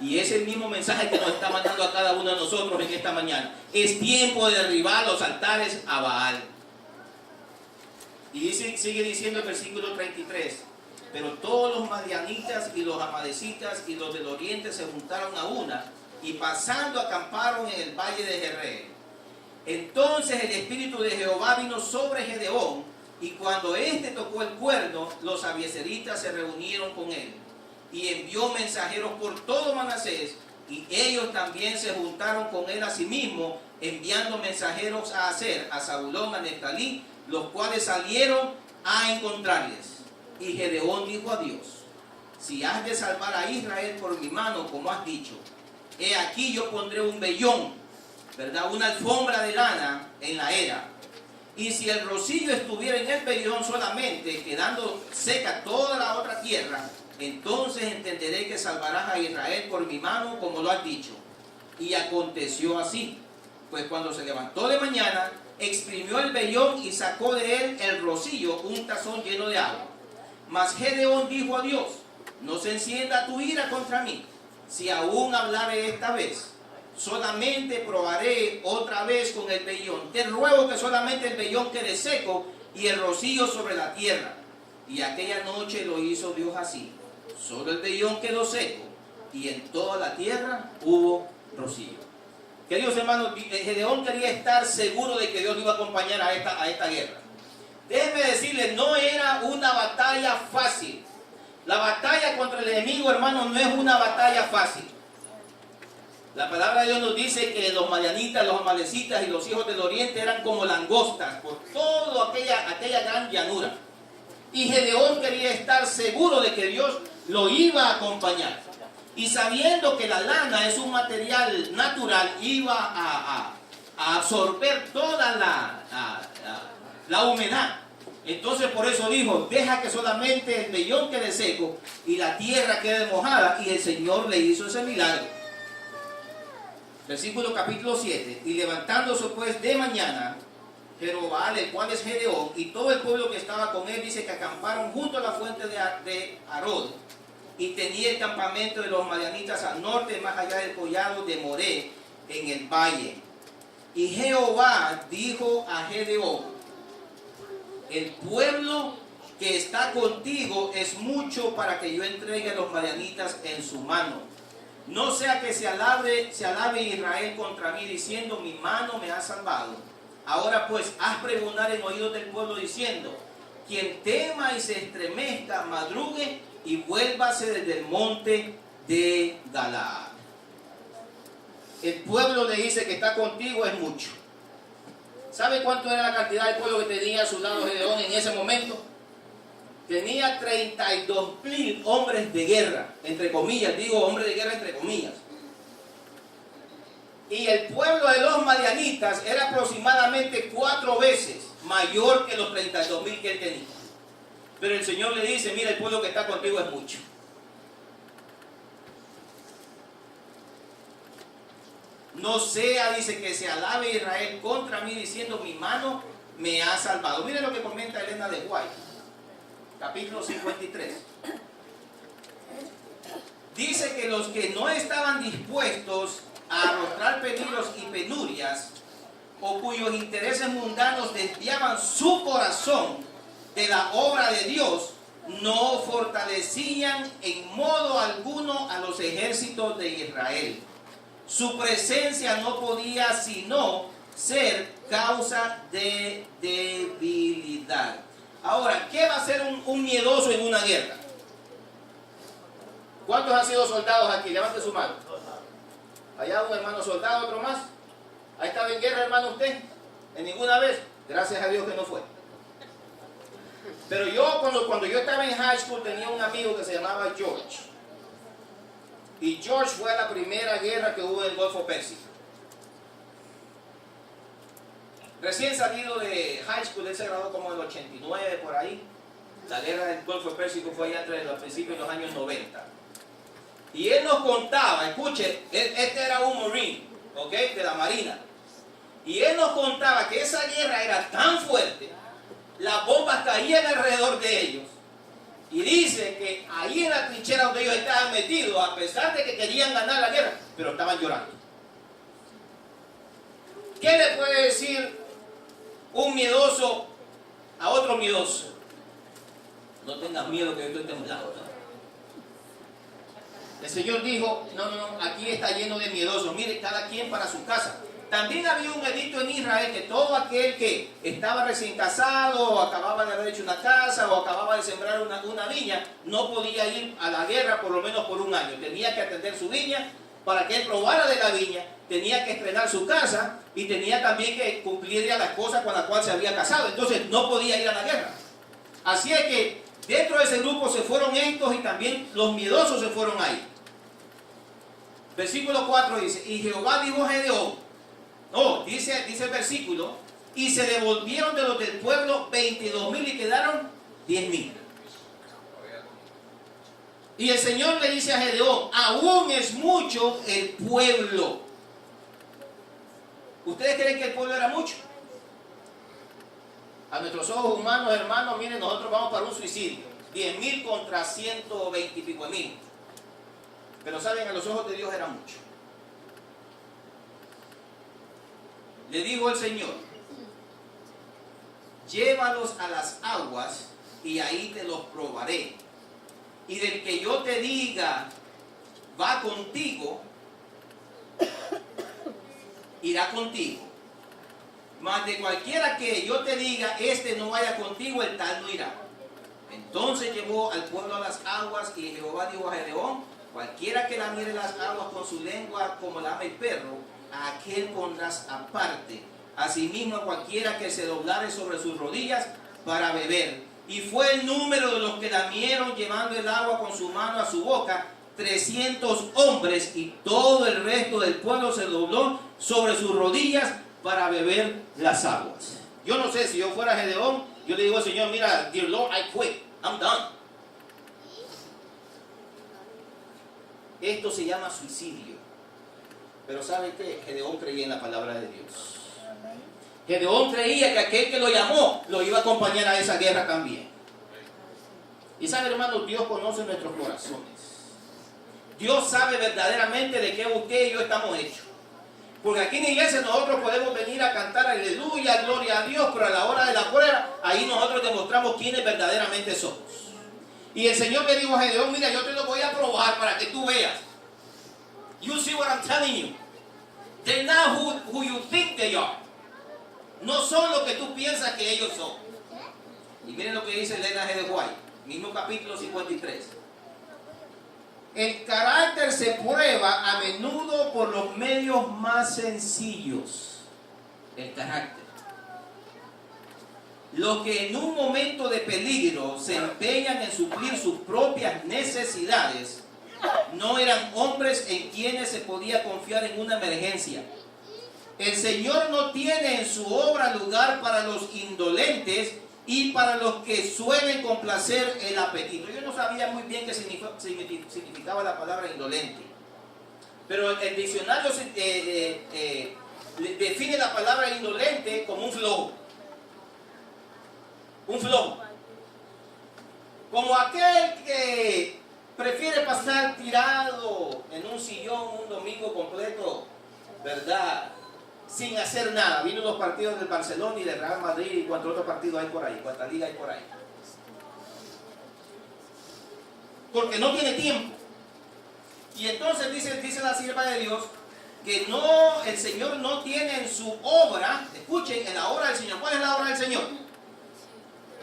Y es el mismo mensaje que nos está mandando a cada uno de nosotros en esta mañana. Es tiempo de derribar los altares a Baal. Y sigue diciendo el versículo 33. Pero todos los madianitas y los amalecitas y los del oriente se juntaron a una, y pasando acamparon en el valle de Jezreel. Entonces el espíritu de Jehová vino sobre Gedeón, y cuando éste tocó el cuerno, los abiezeritas se reunieron con él. Y envió mensajeros por todo Manasés, y ellos también se juntaron con él a sí mismo, enviando mensajeros a Aser, a Zabulón, a Neftalí, los cuales salieron a encontrarles. Y Gedeón dijo a Dios: si has de salvar a Israel por mi mano, como has dicho, he aquí yo pondré un vellón, ¿verdad?, una alfombra de lana en la era. Y si el rocío estuviera en el vellón solamente, quedando seca toda la otra tierra, entonces entenderé que salvarás a Israel por mi mano, como lo has dicho. Y aconteció así, pues cuando se levantó de mañana, exprimió el vellón y sacó de él el rocío, un tazón lleno de agua. Mas Gedeón dijo a Dios: no se encienda tu ira contra mí, si aún hablaré esta vez. Solamente probaré otra vez con el vellón. Te ruego que solamente el vellón quede seco y el rocío sobre la tierra. Y aquella noche lo hizo Dios así. solo el vellón quedó seco, y en toda la tierra hubo rocío. Queridos hermanos, Gedeón quería estar seguro de que Dios lo iba a acompañar a esta guerra. Déjenme decirles, no era una batalla fácil. La batalla contra el enemigo, hermanos, no es una batalla fácil. La palabra de Dios nos dice que los madianitas, los amalecitas y los hijos del oriente eran como langostas por toda aquella gran llanura. Y Gedeón quería estar seguro de que Dios lo iba a acompañar. Y sabiendo que la lana es un material natural, iba a absorber toda la humedad. Entonces por eso dijo, deja que solamente el vellón quede seco y la tierra quede mojada. Y el Señor le hizo ese milagro. Versículo capítulo 7. Y levantándose pues de mañana, Jerobbaal, el cual es Gedeón, y todo el pueblo que estaba con él, dice que acamparon junto a la fuente de Arod, y tenía el campamento de los madianitas al norte, más allá del collado de Moré, en el valle. Y Jehová dijo a Gedeón, el pueblo que está contigo es mucho para que yo entregue a los madianitas en su mano. No sea que se alabe Israel contra mí, diciendo, mi mano me ha salvado. Ahora pues, haz pregonar en oídos del pueblo, diciendo, quien tema y se estremezca, madrugue y vuélvase desde el monte de Galaad. El pueblo le dice que está contigo es mucho. ¿Sabe cuánto era la cantidad del pueblo que tenía a su lado Gedeón en ese momento? Tenía 32,000 hombres de guerra, entre comillas, digo hombres de guerra entre comillas. Y el pueblo de los madianitas era aproximadamente 4 veces mayor que los 32,000 que él tenía. Pero el Señor le dice, mira, el pueblo que está contigo es mucho. No sea, dice, que se alabe Israel contra mí, diciendo, mi mano me ha salvado. Miren lo que comenta Elena de White. Capítulo 53. Dice que los que no estaban dispuestos a arrostrar peligros y penurias, o cuyos intereses mundanos desviaban su corazón de la obra de Dios, no fortalecían en modo alguno a los ejércitos de Israel. Su presencia no podía sino ser causa de debilidad. Ahora, ¿qué va a ser un miedoso en una guerra? ¿Cuántos han sido soldados aquí? Levante su mano. Allá un hermano soldado, otro más. ¿Ha estado en guerra, hermano, usted? ¿En ninguna vez? Gracias a Dios que no fue. Pero yo, cuando yo estaba en high school, tenía un amigo que se llamaba George. Y George fue a la primera guerra que hubo en el Golfo Pérsico. Recién salido de high school, él se graduó como en el 89, por ahí. La guerra del Golfo Pérsico fue allá entre los principios de los años 90. Y él nos contaba, escuche, este era un marine, ¿ok? De la marina. Y él nos contaba que esa guerra era tan fuerte, las bombas caían alrededor de ellos. Y dice que ahí en la trinchera donde ellos estaban metidos, a pesar de que querían ganar la guerra, pero estaban llorando. ¿Qué le puede decir un miedoso a otro miedoso? No tengas miedo que yo estoy temblando. El Señor dijo, no, aquí está lleno de miedosos. Mire, cada quien para su casa. También había un edicto en Israel que todo aquel que estaba recién casado, o acababa de haber hecho una casa, o acababa de sembrar una viña, no podía ir a la guerra por lo menos por un año. Tenía que atender su viña para que él probara de la viña, tenía que estrenar su casa y tenía también que cumplir ya las cosas con las cuales se había casado. Entonces no podía ir a la guerra. Así es que dentro de ese grupo se fueron estos y también los miedosos se fueron ahí. Versículo 4 dice, y Jehová dijo a Gedeón, dice el versículo, y se devolvieron de los del pueblo 22,000 y quedaron 10,000. Y el Señor le dice a Gedeón, aún es mucho el pueblo. ¿Ustedes creen que el pueblo era mucho? A nuestros ojos humanos, hermanos, miren, nosotros vamos para un suicidio. 10,000 contra 120 y pico de mil. Pero saben, a los ojos de Dios era mucho. Le dijo el Señor, llévalos a las aguas y ahí te los probaré. y del que yo te diga va contigo, irá contigo. Mas de cualquiera que yo te diga, este no vaya contigo, el tal no irá. Entonces llevó al pueblo a las aguas, y Jehová dijo a Gedeón: cualquiera que lamiere las aguas con su lengua como lame el perro, a aquel pondrás aparte. Asimismo a cualquiera que se doblare sobre sus rodillas para beber. Y fue el número de los que lamieron llevando el agua con su mano a su boca, 300 hombres, y todo el resto del pueblo se dobló sobre sus rodillas para beber las aguas. Yo no sé, si yo fuera Gedeón, yo le digo al Señor: mira, dear Lord, I quit, I'm done. Esto se llama suicidio. Pero ¿sabe qué? Gedeón creía en la palabra de Dios. Gedeón creía que aquel que lo llamó lo iba a acompañar a esa guerra también. Y sabe, hermano, Dios conoce nuestros corazones. Dios sabe verdaderamente de qué usted y yo estamos hechos. Porque aquí en la iglesia nosotros podemos venir a cantar aleluya, gloria a Dios, pero a la hora de la prueba, ahí nosotros demostramos quiénes verdaderamente somos. Y el Señor le dijo a Gedeón: mira, yo te lo voy a probar para que tú veas. You see what I'm telling you. They're not who you think they are. No son lo que tú piensas que ellos son. Y miren lo que dice Elena G. de White, mismo capítulo 53. El carácter se prueba a menudo por los medios más sencillos. El carácter. Los que en un momento de peligro se empeñan en suplir sus propias necesidades no eran hombres en quienes se podía confiar en una emergencia. El Señor no tiene en su obra lugar para los indolentes y para los que suelen complacer el apetito. Yo no sabía muy bien qué significaba la palabra indolente, pero el diccionario define la palabra indolente como un flojo. Un flojo. Como aquel que prefiere pasar tirado en un sillón un domingo completo, ¿verdad?, sin hacer nada, viendo los partidos del Barcelona y del Real Madrid y cuántos otros partidos hay por ahí, cuántas ligas hay por ahí. Porque no tiene tiempo. Y entonces dice la sierva de Dios que no, el Señor no tiene en su obra, escuchen, en la obra del Señor. ¿Cuál es la obra del Señor?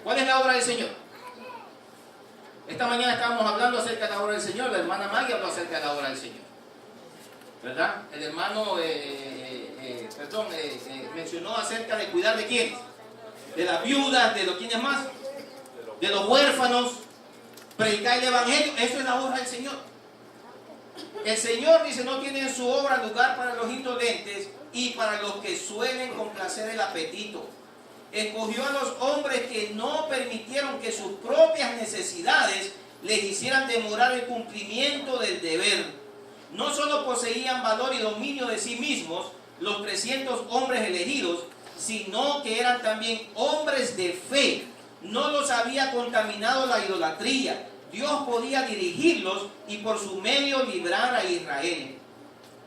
¿Cuál es la obra del Señor? Esta mañana estábamos hablando acerca de la obra del Señor. La hermana Maggie habló acerca de la obra del Señor, ¿verdad? El hermano mencionó acerca de cuidar de quiénes, de las viudas, de los quiénes más, de los huérfanos, predicar el evangelio. Eso es la obra del Señor. El Señor dice: no tiene en su obra lugar para los indolentes y para los que suelen complacer el apetito. Escogió a los hombres que no permitieron que sus propias necesidades les hicieran demorar el cumplimiento del deber. No solo poseían valor y dominio de sí mismos los 300 hombres elegidos, sino que eran también hombres de fe. No los había contaminado la idolatría. Dios podía dirigirlos y por su medio librar a Israel.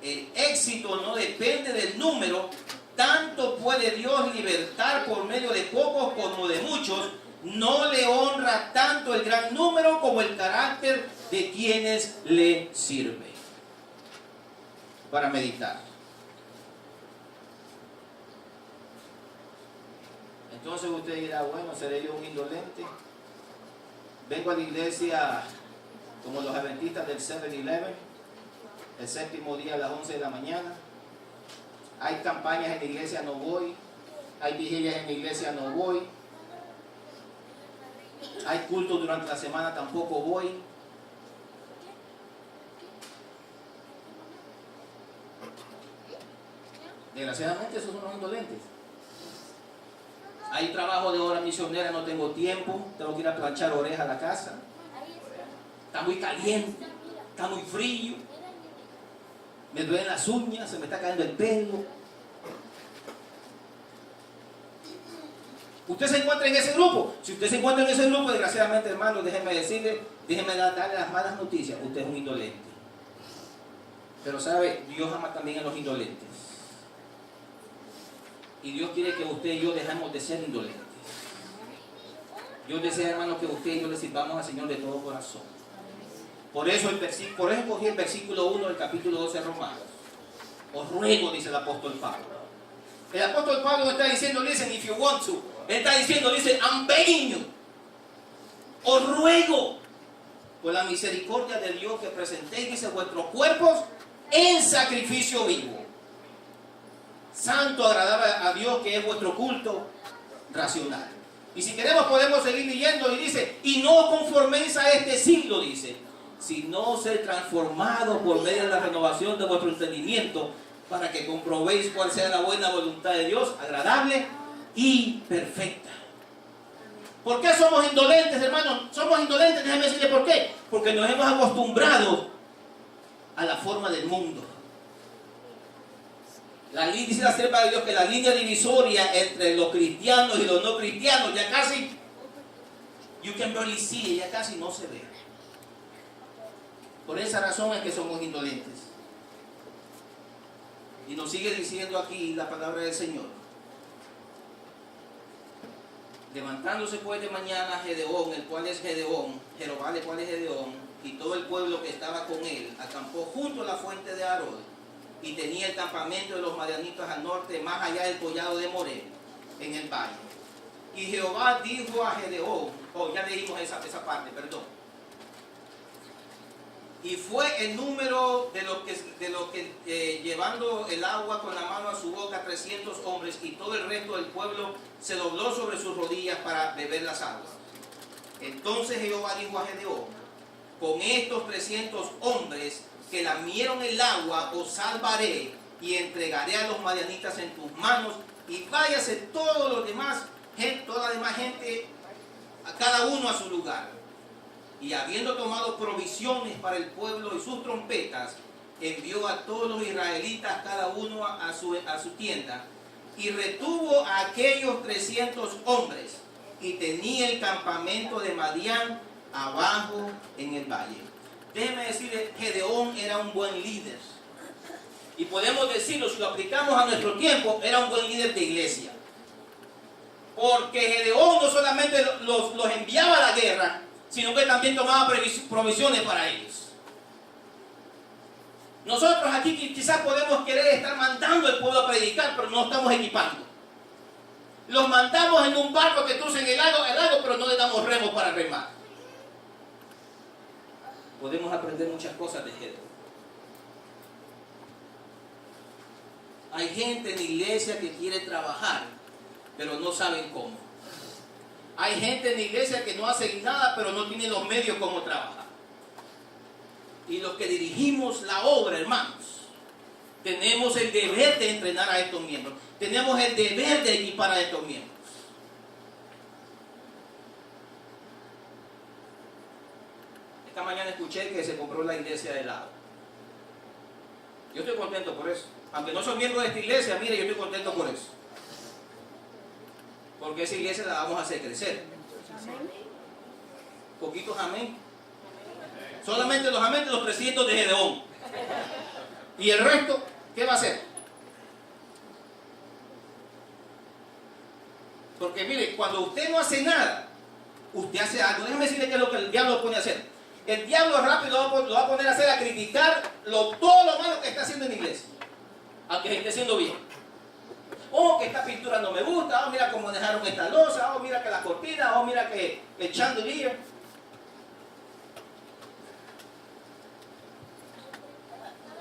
El éxito no depende del número. Tanto puede Dios libertar por medio de pocos como de muchos. No le honra tanto el gran número como el carácter de quienes le sirven. Para meditar. Entonces usted dirá: bueno, ¿seré yo un indolente? Vengo a la iglesia como los adventistas del 7-Eleven, el séptimo día a las 11 de la mañana. Hay campañas en la iglesia, no voy. Hay vigilias en la iglesia, no voy. Hay cultos durante la semana, tampoco voy. Desgraciadamente esos son los indolentes. Hay trabajo de obra misionera, no tengo tiempo, tengo que ir a planchar orejas a la casa. Está muy caliente, está muy frío. Me duelen las uñas, se me está cayendo el pelo. Usted se encuentra en ese grupo. Si usted se encuentra en ese grupo, desgraciadamente, hermano, déjeme decirle, déjeme darle las malas noticias. Usted es un indolente. Pero sabe, Dios ama también a los indolentes. Y Dios quiere que usted y yo dejemos de ser indolentes. Dios desea, hermano, que usted y yo le sirvamos al Señor de todo corazón. Por eso cogí el versículo 1 del capítulo 12 de Romanos. Os ruego, dice el apóstol Pablo. El apóstol Pablo no está diciendo, listen, if you want to. Él está diciendo, listen, I'm begging you. Os ruego, por la misericordia de Dios, que presentéis, dice, vuestros cuerpos en sacrificio vivo, santo, agradable a Dios, que es vuestro culto racional. Y si queremos podemos seguir leyendo y dice, y no os conforméis a este siglo, dice, sino ser transformados por medio de la renovación de vuestro entendimiento, para que comprobéis cuál sea la buena voluntad de Dios, agradable y perfecta. ¿Por qué somos indolentes, hermanos? Somos indolentes, déjenme decirle por qué. Porque nos hemos acostumbrado a la forma del mundo. Dice la sierva de Dios que la línea divisoria entre los cristianos y los no cristianos ya casi, you can barely see, ya casi no se ve. Por esa razón es que somos indolentes. Y nos sigue diciendo aquí la palabra del Señor. Levantándose pues de mañana Gedeón, el cual es Gedeón, Jerobal, el cual es Gedeón, y todo el pueblo que estaba con él, acampó junto a la fuente de Arod, y tenía el campamento de los madianitas al norte, más allá del collado de Moré, en el valle. Y Jehová dijo a Gedeón, ya leímos esa parte, perdón. Y fue el número de los que llevando el agua con la mano a su boca 300 hombres, y todo el resto del pueblo se dobló sobre sus rodillas para beber las aguas. Entonces Jehová dijo a Gedeón, con estos 300 hombres que lamieron el agua os salvaré, y entregaré a los madianitas en tus manos, y váyase toda la demás gente, a cada uno a su lugar. Y habiendo tomado provisiones para el pueblo y sus trompetas, envió a todos los israelitas cada uno a su tienda, y retuvo a aquellos 300 hombres, y tenía el campamento de Madián abajo en el valle. Déjeme decirle, Gedeón era un buen líder. Y podemos decirlo, si lo aplicamos a nuestro tiempo, era un buen líder de iglesia. Porque Gedeón no solamente los enviaba a la guerra, sino que también tomaba provisiones para ellos. Nosotros aquí quizás podemos querer estar mandando al pueblo a predicar, pero no estamos equipando. Los mandamos en un barco que cruza en el lago, pero no le damos remos para remar. Podemos aprender muchas cosas de Gedeón. Hay gente en la iglesia que quiere trabajar, pero no saben cómo. Hay gente en la iglesia que no hace nada, pero no tiene los medios como trabajar. Y los que dirigimos la obra, hermanos, tenemos el deber de entrenar a estos miembros. Tenemos el deber de equipar a estos miembros. Esta mañana escuché que se compró la iglesia de lado. Yo estoy contento por eso. Aunque no soy miembro de esta iglesia, mire, yo estoy contento por eso. Porque esa iglesia la vamos a hacer crecer. Poquitos amén. Solamente los amén de los 300 de Gedeón. Y el resto, ¿qué va a hacer? Porque mire, cuando usted no hace nada, usted hace algo. Déjame decirle qué es lo que el diablo pone a hacer. El diablo rápido lo va a poner a hacer, a criticar todo lo malo que está haciendo en la iglesia, aunque esté haciendo bien. Oh, que esta pintura no me gusta, oh, mira cómo dejaron esta losa, oh, mira que la cortina, oh, mira que el chandelier.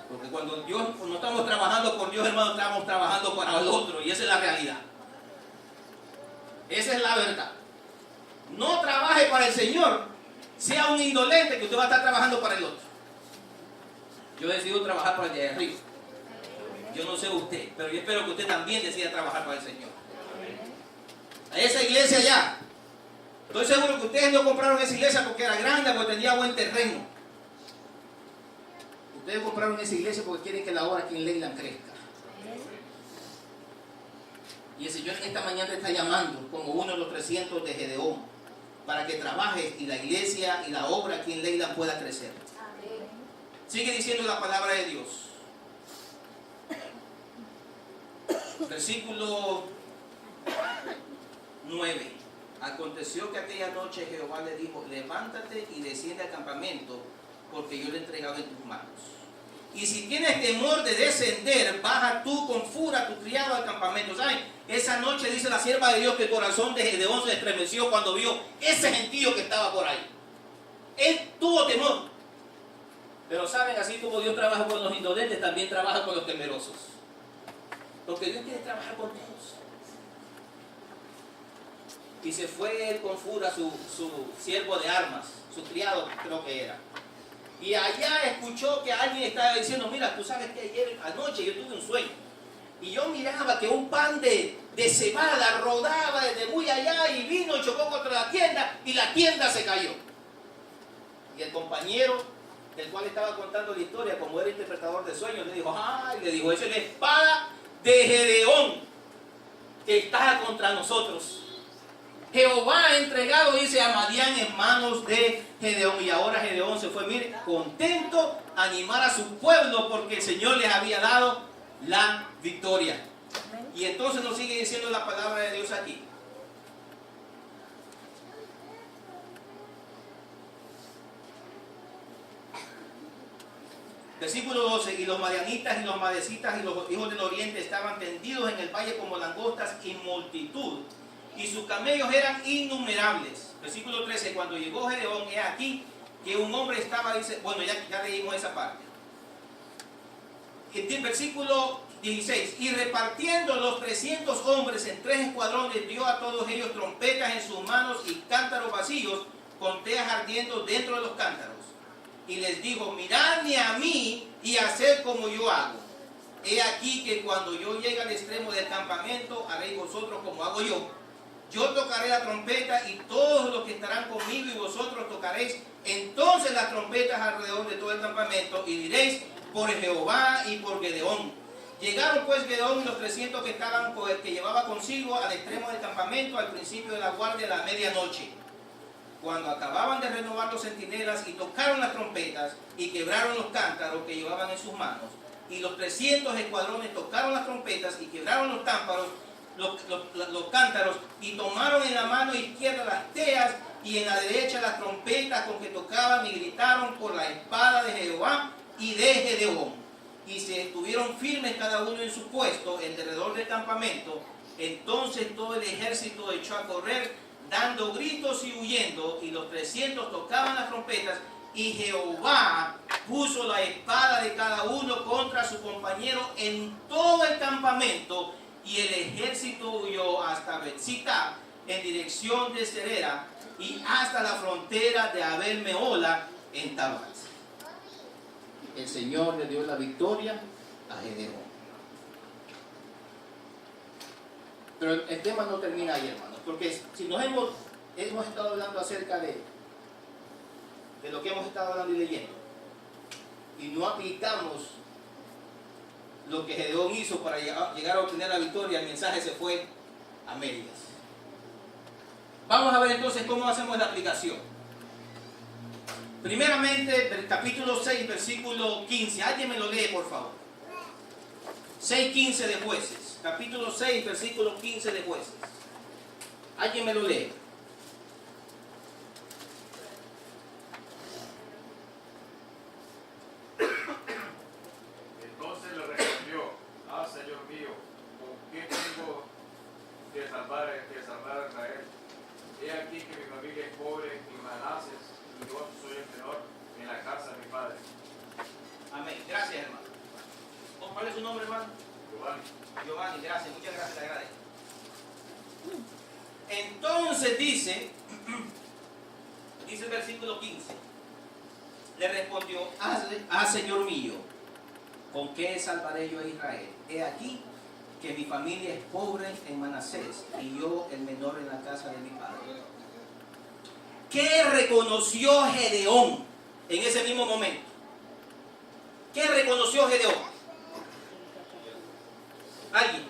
Porque cuando no estamos trabajando por Dios, hermano, estamos trabajando para el otro, y esa es la realidad. Esa es la verdad. No trabaje para el Señor, sea un indolente que usted va a estar trabajando para el otro. Yo decido trabajar para el de arriba. Yo no sé usted, pero yo espero que usted también decida trabajar para el Señor. A esa iglesia allá, estoy seguro que ustedes no compraron esa iglesia porque era grande, porque tenía buen terreno. Ustedes compraron esa iglesia porque quieren que la obra aquí en Leyland crezca. Y el Señor en esta mañana te está llamando como uno de los 300 de Gedeón, para que trabajes y la iglesia y la obra aquí en Leyland pueda crecer. Sigue diciendo la palabra de Dios. Versículo 9. Aconteció que aquella noche Jehová le dijo: levántate y desciende al campamento, porque yo lo he entregado en tus manos. Y si tienes temor de descender, baja tú con furia a tu criado al campamento. ¿Saben? Esa noche dice la sierva de Dios que el corazón de Gedeón se estremeció cuando vio ese gentío que estaba por ahí. Él tuvo temor. Pero saben, así como Dios trabaja con los indolentes, también trabaja con los temerosos. Porque Dios quiere trabajar con todos. Y se fue él con furia, su siervo de armas, su criado creo que era. Y allá escuchó que alguien estaba diciendo, mira, tú sabes que ayer anoche yo tuve un sueño. Y yo miraba que un pan de cebada rodaba desde muy allá y vino y chocó contra la tienda y la tienda se cayó. Y el compañero del cual estaba contando la historia, como era interpretador de sueños, le dijo, ¡ay! Le dijo, esa es la espada de Gedeón que está contra nosotros. Jehová ha entregado, dice, a Madián en manos de Gedeón. Y ahora Gedeón se fue, mire, contento a animar a su pueblo porque el Señor les había dado la victoria. Y entonces nos sigue diciendo la palabra de Dios aquí. Versículo 12, y los madianitas y los madecitas y los hijos del oriente estaban tendidos en el valle como langostas en multitud, y sus camellos eran innumerables. Versículo 13, cuando llegó Gedeón, he aquí que un hombre estaba, dice, bueno, ya leímos esa parte. Versículo 16, y repartiendo los 300 hombres en 3 escuadrones, dio a todos ellos trompetas en sus manos y cántaros vacíos con teas ardiendo dentro de los cántaros. Y les dijo, miradme a mí y haced como yo hago. He aquí que cuando yo llegue al extremo del campamento, haréis vosotros como hago yo. Yo tocaré la trompeta y todos los que estarán conmigo y vosotros tocaréis entonces las trompetas alrededor de todo el campamento y diréis, por Jehová y por Gedeón. Llegaron pues Gedeón y los 300 que llevaba consigo al extremo del campamento al principio de la guardia a la medianoche. Cuando acababan de renovar los centinelas y tocaron las trompetas y quebraron los cántaros que llevaban en sus manos, y los 300 escuadrones tocaron las trompetas y quebraron los támparos, los cántaros, y tomaron en la mano izquierda las teas y en la derecha las trompetas con que tocaban y gritaron por la espada de Jehová y de Gedeón. Y se estuvieron firmes cada uno en su puesto en derredor del campamento. Entonces todo el ejército echó a correr dando gritos y huyendo, y los 300 tocaban las trompetas, y Jehová puso la espada de cada uno contra su compañero en todo el campamento, y el ejército huyó hasta Betzita en dirección de Serera y hasta la frontera de Abel Mehola en Tabat. El Señor le dio la victoria a Gedeón. Pero el tema no termina ahí, hermanos, porque si nos hemos estado hablando acerca de lo que hemos estado hablando y leyendo, y no aplicamos lo que Gedeón hizo para llegar a obtener la victoria, el mensaje se fue a medias. Vamos a ver entonces cómo hacemos la aplicación. Primeramente, el capítulo 6, versículo 15. Alguien me lo lee, por favor. 6:15 de Jueces. Capítulo 6, versículo 15 de Jueces. Alguien me lo lee. Entonces le respondió, Señor mío, ¿con qué tengo que salvar a Israel? He aquí que mi familia es pobre y Manases, y yo soy el menor en la casa de mi padre. Amén. Gracias, hermano. ¿Cuál es su nombre, hermano? Giovanni, gracias, muchas gracias, le agradezco. Entonces dice el versículo 15, le respondió, Señor mío, ¿con qué salvaré yo a Israel? He aquí que mi familia es pobre en Manasés y yo el menor en la casa de mi padre. ¿Qué reconoció Gedeón en ese mismo momento? ¿Qué reconoció Gedeón? ¿Alguien?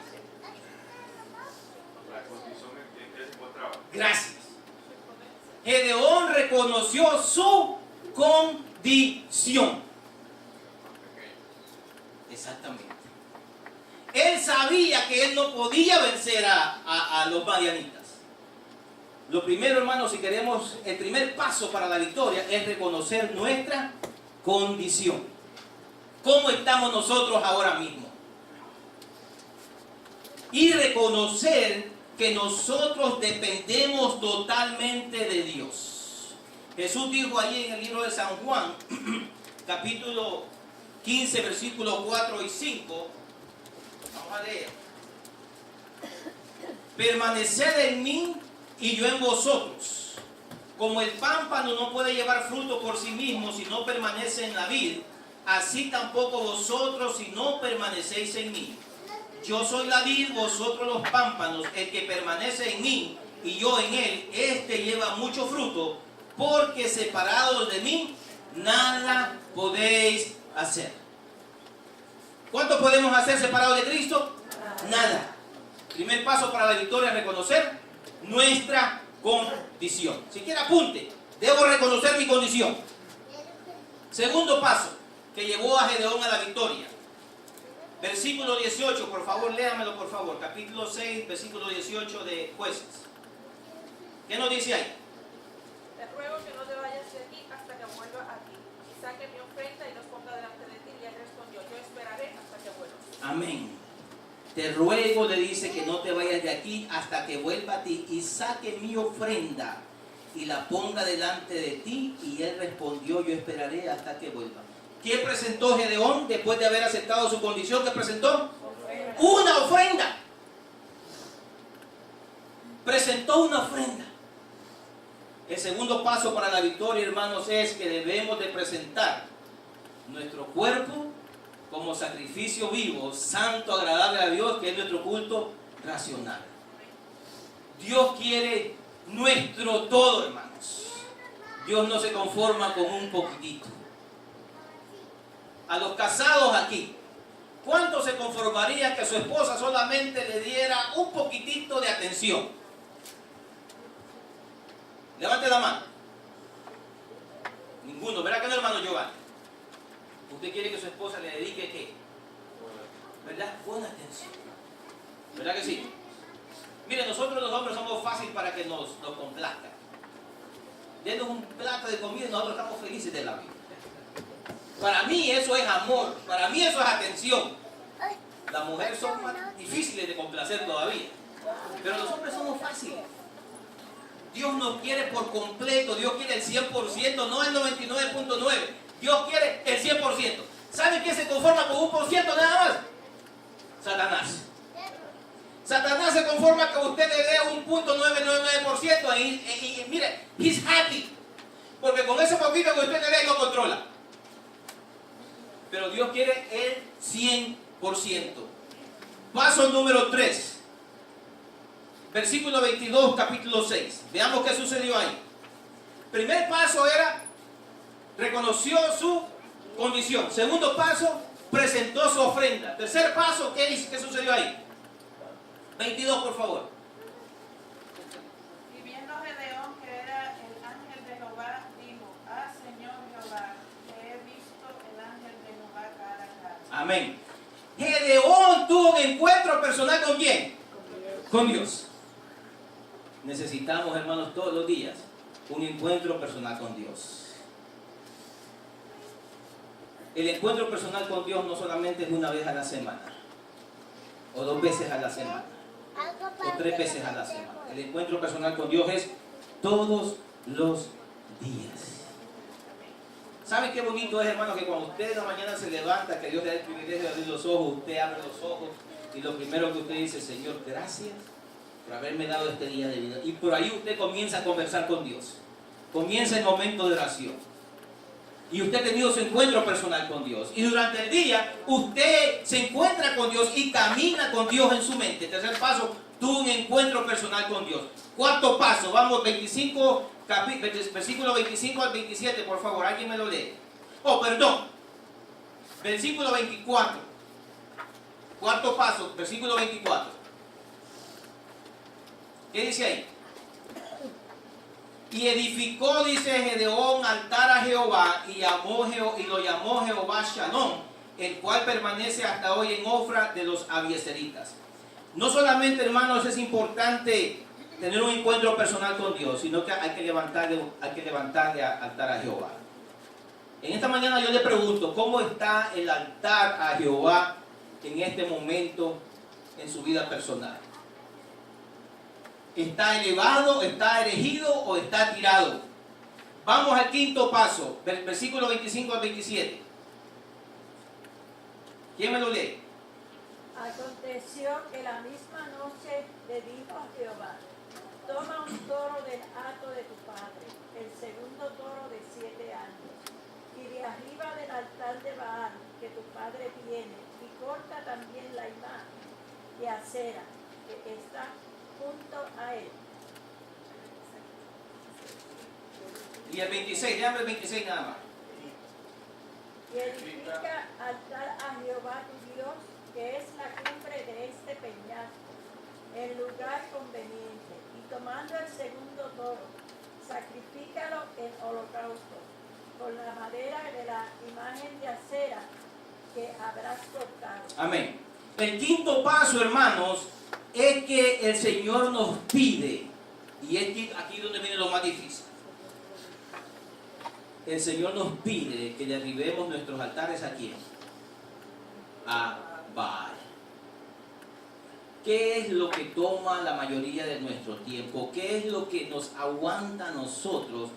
La condición en que se encontraba. Gracias. Gedeón reconoció su condición. Exactamente. Él sabía que él no podía vencer a los madianitas. Lo primero, hermanos, si queremos, el primer paso para la victoria es reconocer nuestra condición. ¿Cómo estamos nosotros ahora mismo? Y reconocer que nosotros dependemos totalmente de Dios. Jesús dijo allí en el libro de San Juan, capítulo 15, versículos 4 y 5. Vamos a leer. Permaneced en mí y yo en vosotros. Como el pámpano no puede llevar fruto por sí mismo si no permanece en la vid, así tampoco vosotros si no permanecéis en mí. Yo soy la vid, vosotros los pámpanos. El que permanece en mí y yo en él, este lleva mucho fruto, porque separados de mí, nada podéis hacer. ¿Cuánto podemos hacer separados de Cristo? Nada. Primer paso para la victoria es reconocer nuestra condición. Si quiere apunte, debo reconocer mi condición. Segundo paso que llevó a Gedeón a la victoria. Versículo 18, por favor, léamelo por favor. Capítulo 6, versículo 18 de Jueces. ¿Qué nos dice ahí? Te ruego que no te vayas de aquí hasta que vuelva a ti. Y saque mi ofrenda y los ponga delante de ti. Y él respondió, yo esperaré hasta que vuelvas. Amén. Te ruego, le dice, que no te vayas de aquí hasta que vuelva a ti y saque mi ofrenda y la ponga delante de ti. Y él respondió, yo esperaré hasta que vuelva. ¿Qué presentó Gedeón después de haber aceptado su condición? ¿Qué presentó? Una ofrenda. Presentó una ofrenda. El segundo paso para la victoria, hermanos, es que debemos de presentar nuestro cuerpo como sacrificio vivo, santo, agradable a Dios, que es nuestro culto racional. Dios quiere nuestro todo, hermanos. Dios no se conforma con un poquitito. A los casados aquí, ¿cuánto se conformaría que su esposa solamente le diera un poquitito de atención? Levante la mano. Ninguno, ¿verdad que no, hermano Giovanni? ¿Usted quiere que su esposa le dedique qué? ¿Verdad? Buena atención. ¿Verdad que sí? Mire, nosotros los hombres somos fáciles para que nos complazcan. Denos un plato de comida y nosotros estamos felices de la vida. Para mí eso es amor, para mí eso es atención. Las mujeres son más difíciles de complacer todavía, pero los hombres somos fáciles. Dios nos quiere por completo, Dios quiere el 100%, no el 99.9%. Dios quiere el 100%. ¿Sabe quién se conforma con 1% nada más? Satanás. Satanás se conforma que usted le dé un 0.999% y mire, he's happy. Porque con ese poquito que usted le dé lo controla. Pero Dios quiere el 100%. Paso número 3. Versículo 22, capítulo 6. Veamos qué sucedió ahí. Primer paso era, reconoció su condición. Segundo paso, presentó su ofrenda. Tercer paso, ¿qué sucedió ahí? 22, por favor. Y viendo Gedeón que era el ángel de Jehová, dijo, ah, Señor Jehová, que he visto el ángel de Jehová cara a cara. Amén. Gedeón tuvo un encuentro personal ¿con quién? Con Dios. Necesitamos, hermanos, todos los días un encuentro personal con Dios. El encuentro personal con Dios no solamente es una vez a la semana, o 2 veces a la semana, o 3 veces a la semana. El encuentro personal con Dios es todos los días. ¿Sabe qué bonito es, hermano? Que cuando usted en la mañana se levanta, que Dios le da el privilegio de abrir los ojos, usted abre los ojos y lo primero que usted dice, Señor, gracias por haberme dado este día de vida. Y por ahí usted comienza a conversar con Dios. Comienza el momento de oración. Y usted ha tenido su encuentro personal con Dios. Y durante el día usted se encuentra con Dios y camina con Dios en su mente. Tercer paso, tuvo un encuentro personal con Dios. Cuarto paso, vamos, versículo 25 al 27, por favor, alguien me lo lee. Oh, perdón. Versículo 24. Cuarto paso, versículo 24. ¿Qué dice ahí? Y edificó, dice Gedeón, altar a Jehová y lo llamó Jehová Shalom, el cual permanece hasta hoy en Ofra de los abiezeritas. No solamente, hermanos, es importante tener un encuentro personal con Dios, sino que hay que levantarle altar a Jehová. En esta mañana yo le pregunto, ¿cómo está el altar a Jehová en este momento en su vida personal? ¿Está elevado, está erigido o está tirado? Vamos al quinto paso, versículo 25 al 27. ¿Quién me lo lee? Aconteció que la misma noche le dijo a Jehová: toma un toro del hato de tu padre, el segundo toro de 7 años, y de arriba del altar de Baal que tu padre tiene, y corta también la imagen de Acera que está junto a él. Y el 26, déjame el 26 nada más. Y edifica altar a Jehová tu Dios, que es la cumbre de este peñasco, en lugar conveniente. Y tomando el segundo toro, sacrifícalo en holocausto, con la madera de la imagen de Acera que habrás cortado. Amén. El quinto paso, hermanos, es que el Señor nos pide, y es aquí donde viene lo más difícil. El Señor nos pide que derribemos nuestros altares ¿a quién? A Baal. ¿Qué es lo que toma la mayoría de nuestro tiempo? ¿Qué es lo que nos aguanta a nosotros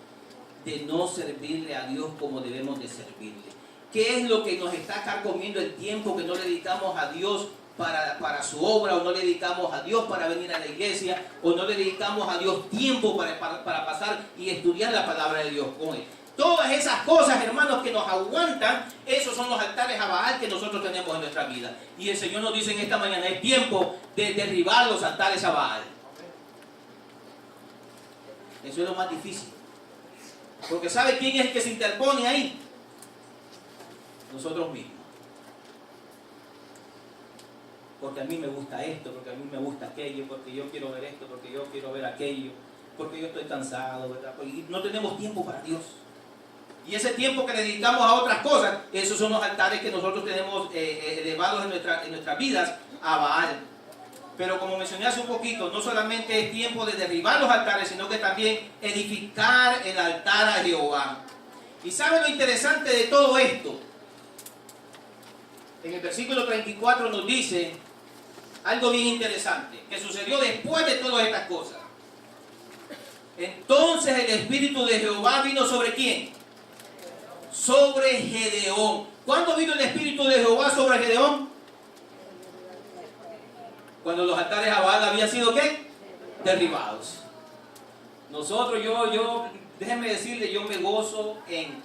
de no servirle a Dios como debemos de servirle? ¿Qué es lo que nos está carcomiendo el tiempo que no le dedicamos a Dios para su obra, o no le dedicamos a Dios para venir a la iglesia, o no le dedicamos a Dios tiempo para pasar y estudiar la palabra de Dios con Él? Todas esas cosas, hermanos, que nos aguantan, esos son los altares a Baal que nosotros tenemos en nuestra vida. Y el Señor nos dice en esta mañana, es tiempo de derribar los altares a Baal. Eso es lo más difícil. Porque ¿sabe quién es el que se interpone ahí? Nosotros mismos. Porque a mí me gusta esto, porque a mí me gusta aquello, porque yo quiero ver esto, porque yo quiero ver aquello, porque yo estoy cansado, ¿verdad? Y no tenemos tiempo para Dios. Y ese tiempo que le dedicamos a otras cosas, esos son los altares que nosotros tenemos elevados en nuestras vidas a Baal. Pero como mencioné hace un poquito, no solamente es tiempo de derribar los altares, sino que también edificar el altar a Jehová. ¿Y sabe lo interesante de todo esto? En el versículo 34 nos dice algo bien interesante, que sucedió después de todas estas cosas. Entonces el Espíritu de Jehová vino ¿sobre quién? Sobre Gedeón. ¿Cuándo vino el Espíritu de Jehová sobre Gedeón? Cuando los altares a Baal habían sido ¿qué? Derribados. Nosotros, déjenme decirle, yo me gozo en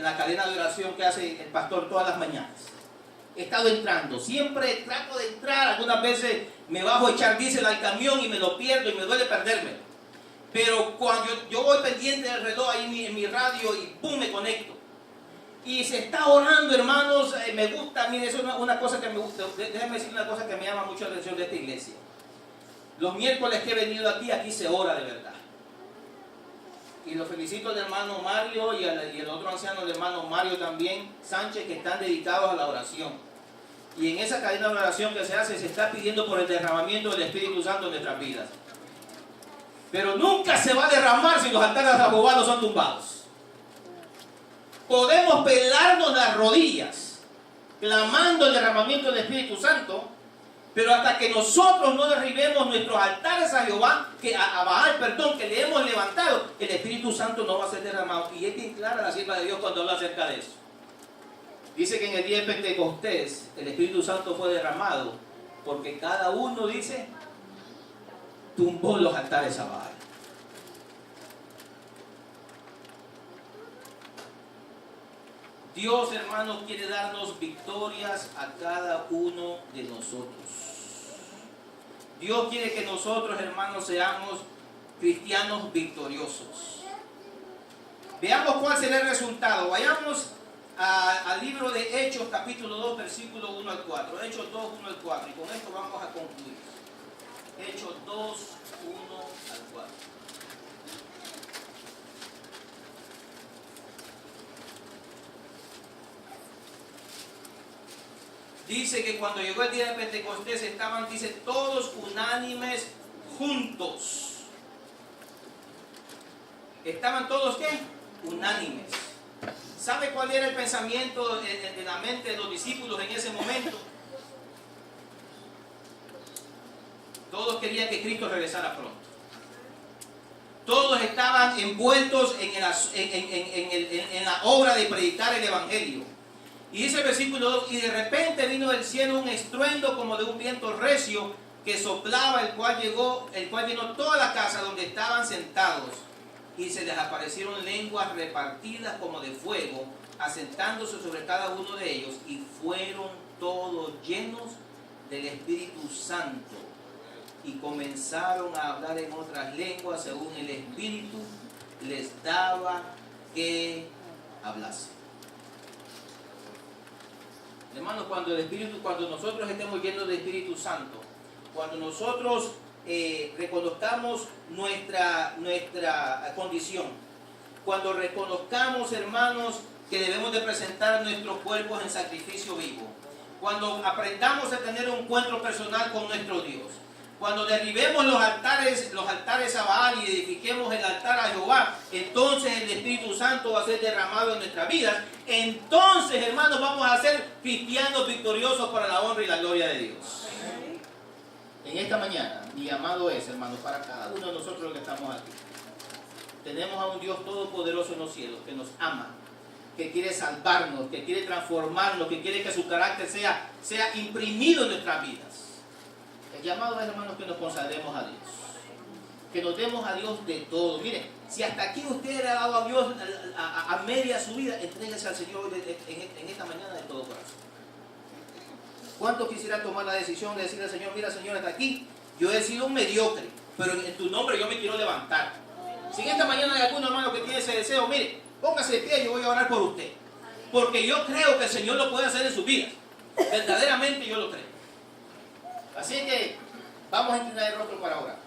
la cadena de oración que hace el pastor todas las mañanas. He estado entrando, siempre trato de entrar, algunas veces me bajo a echar diésel al camión y me lo pierdo y me duele perderme. Pero cuando yo voy pendiente del reloj ahí en mi radio y ¡pum! Me conecto. Y se está orando, hermanos, me gusta, mire, eso es una cosa que me gusta. Déjenme decir una cosa que me llama mucho la atención de esta iglesia. Los miércoles que he venido aquí se ora de verdad. Y los felicito al hermano Mario y el otro anciano, el hermano Mario también, Sánchez, que están dedicados a la oración. Y en esa cadena de oración que se hace, se está pidiendo por el derramamiento del Espíritu Santo en nuestras vidas. Pero nunca se va a derramar si los altares a Jehová no son tumbados. Podemos pelarnos las rodillas, clamando el derramamiento del Espíritu Santo, pero hasta que nosotros no derribemos nuestros altares a Jehová, a Baal, que le hemos levantado, el Espíritu Santo no va a ser derramado. Y es bien clara la sierva de Dios cuando habla acerca de eso. Dice que en el día de Pentecostés el Espíritu Santo fue derramado porque cada uno, dice, tumbó los altares a Baal. Dios, hermanos, quiere darnos victorias a cada uno de nosotros. Dios quiere que nosotros, hermanos, seamos cristianos victoriosos. Veamos cuál será el resultado. Vayamos al libro de Hechos, capítulo 2, versículo 1 al 4. Hechos 2, 1 al 4. Y con esto vamos a concluir. Hechos 2, 1 al 4. Dice que cuando llegó el día de Pentecostés estaban, dice, todos unánimes juntos. ¿Estaban todos qué? Unánimes. ¿Sabe cuál era el pensamiento de la mente de los discípulos en ese momento? Todos querían que Cristo regresara pronto. Todos estaban envueltos en la obra de predicar el Evangelio. Y dice el versículo 2, y de repente vino del cielo un estruendo como de un viento recio que soplaba, el cual llenó toda la casa donde estaban sentados. Y se les aparecieron lenguas repartidas como de fuego, asentándose sobre cada uno de ellos, y fueron todos llenos del Espíritu Santo. Y comenzaron a hablar en otras lenguas según el Espíritu les daba que hablase. Hermanos, cuando nosotros estemos llenos del Espíritu Santo, cuando nosotros reconozcamos nuestra condición, cuando reconozcamos, hermanos, que debemos de presentar nuestros cuerpos en sacrificio vivo, cuando aprendamos a tener un encuentro personal con nuestro Dios, cuando derribemos los altares a Baal y edifiquemos el altar a Jehová, entonces el Espíritu Santo va a ser derramado en nuestras vidas. Entonces, hermanos, vamos a ser cristianos victoriosos para la honra y la gloria de Dios. En esta mañana, mi llamado es, hermanos, para cada uno de nosotros los que estamos aquí. Tenemos a un Dios todopoderoso en los cielos que nos ama, que quiere salvarnos, que quiere transformarnos, que quiere que su carácter sea imprimido en nuestras vidas. El llamado es, hermanos, que nos consagremos a Dios, que nos demos a Dios de todo. Mire, si hasta aquí usted le ha dado a Dios a media su vida, entréguese al Señor en esta mañana de todo corazón. ¿Cuántos quisieran tomar la decisión de decirle al Señor, mira, Señor, hasta aquí yo he sido un mediocre, pero en tu nombre yo me quiero levantar? Si en esta mañana hay algún hermano que tiene ese deseo, mire, póngase de pie, yo voy a orar por usted, porque yo creo que el Señor lo puede hacer en su vida. Verdaderamente yo lo creo. Así que vamos a inclinar el rostro para orar.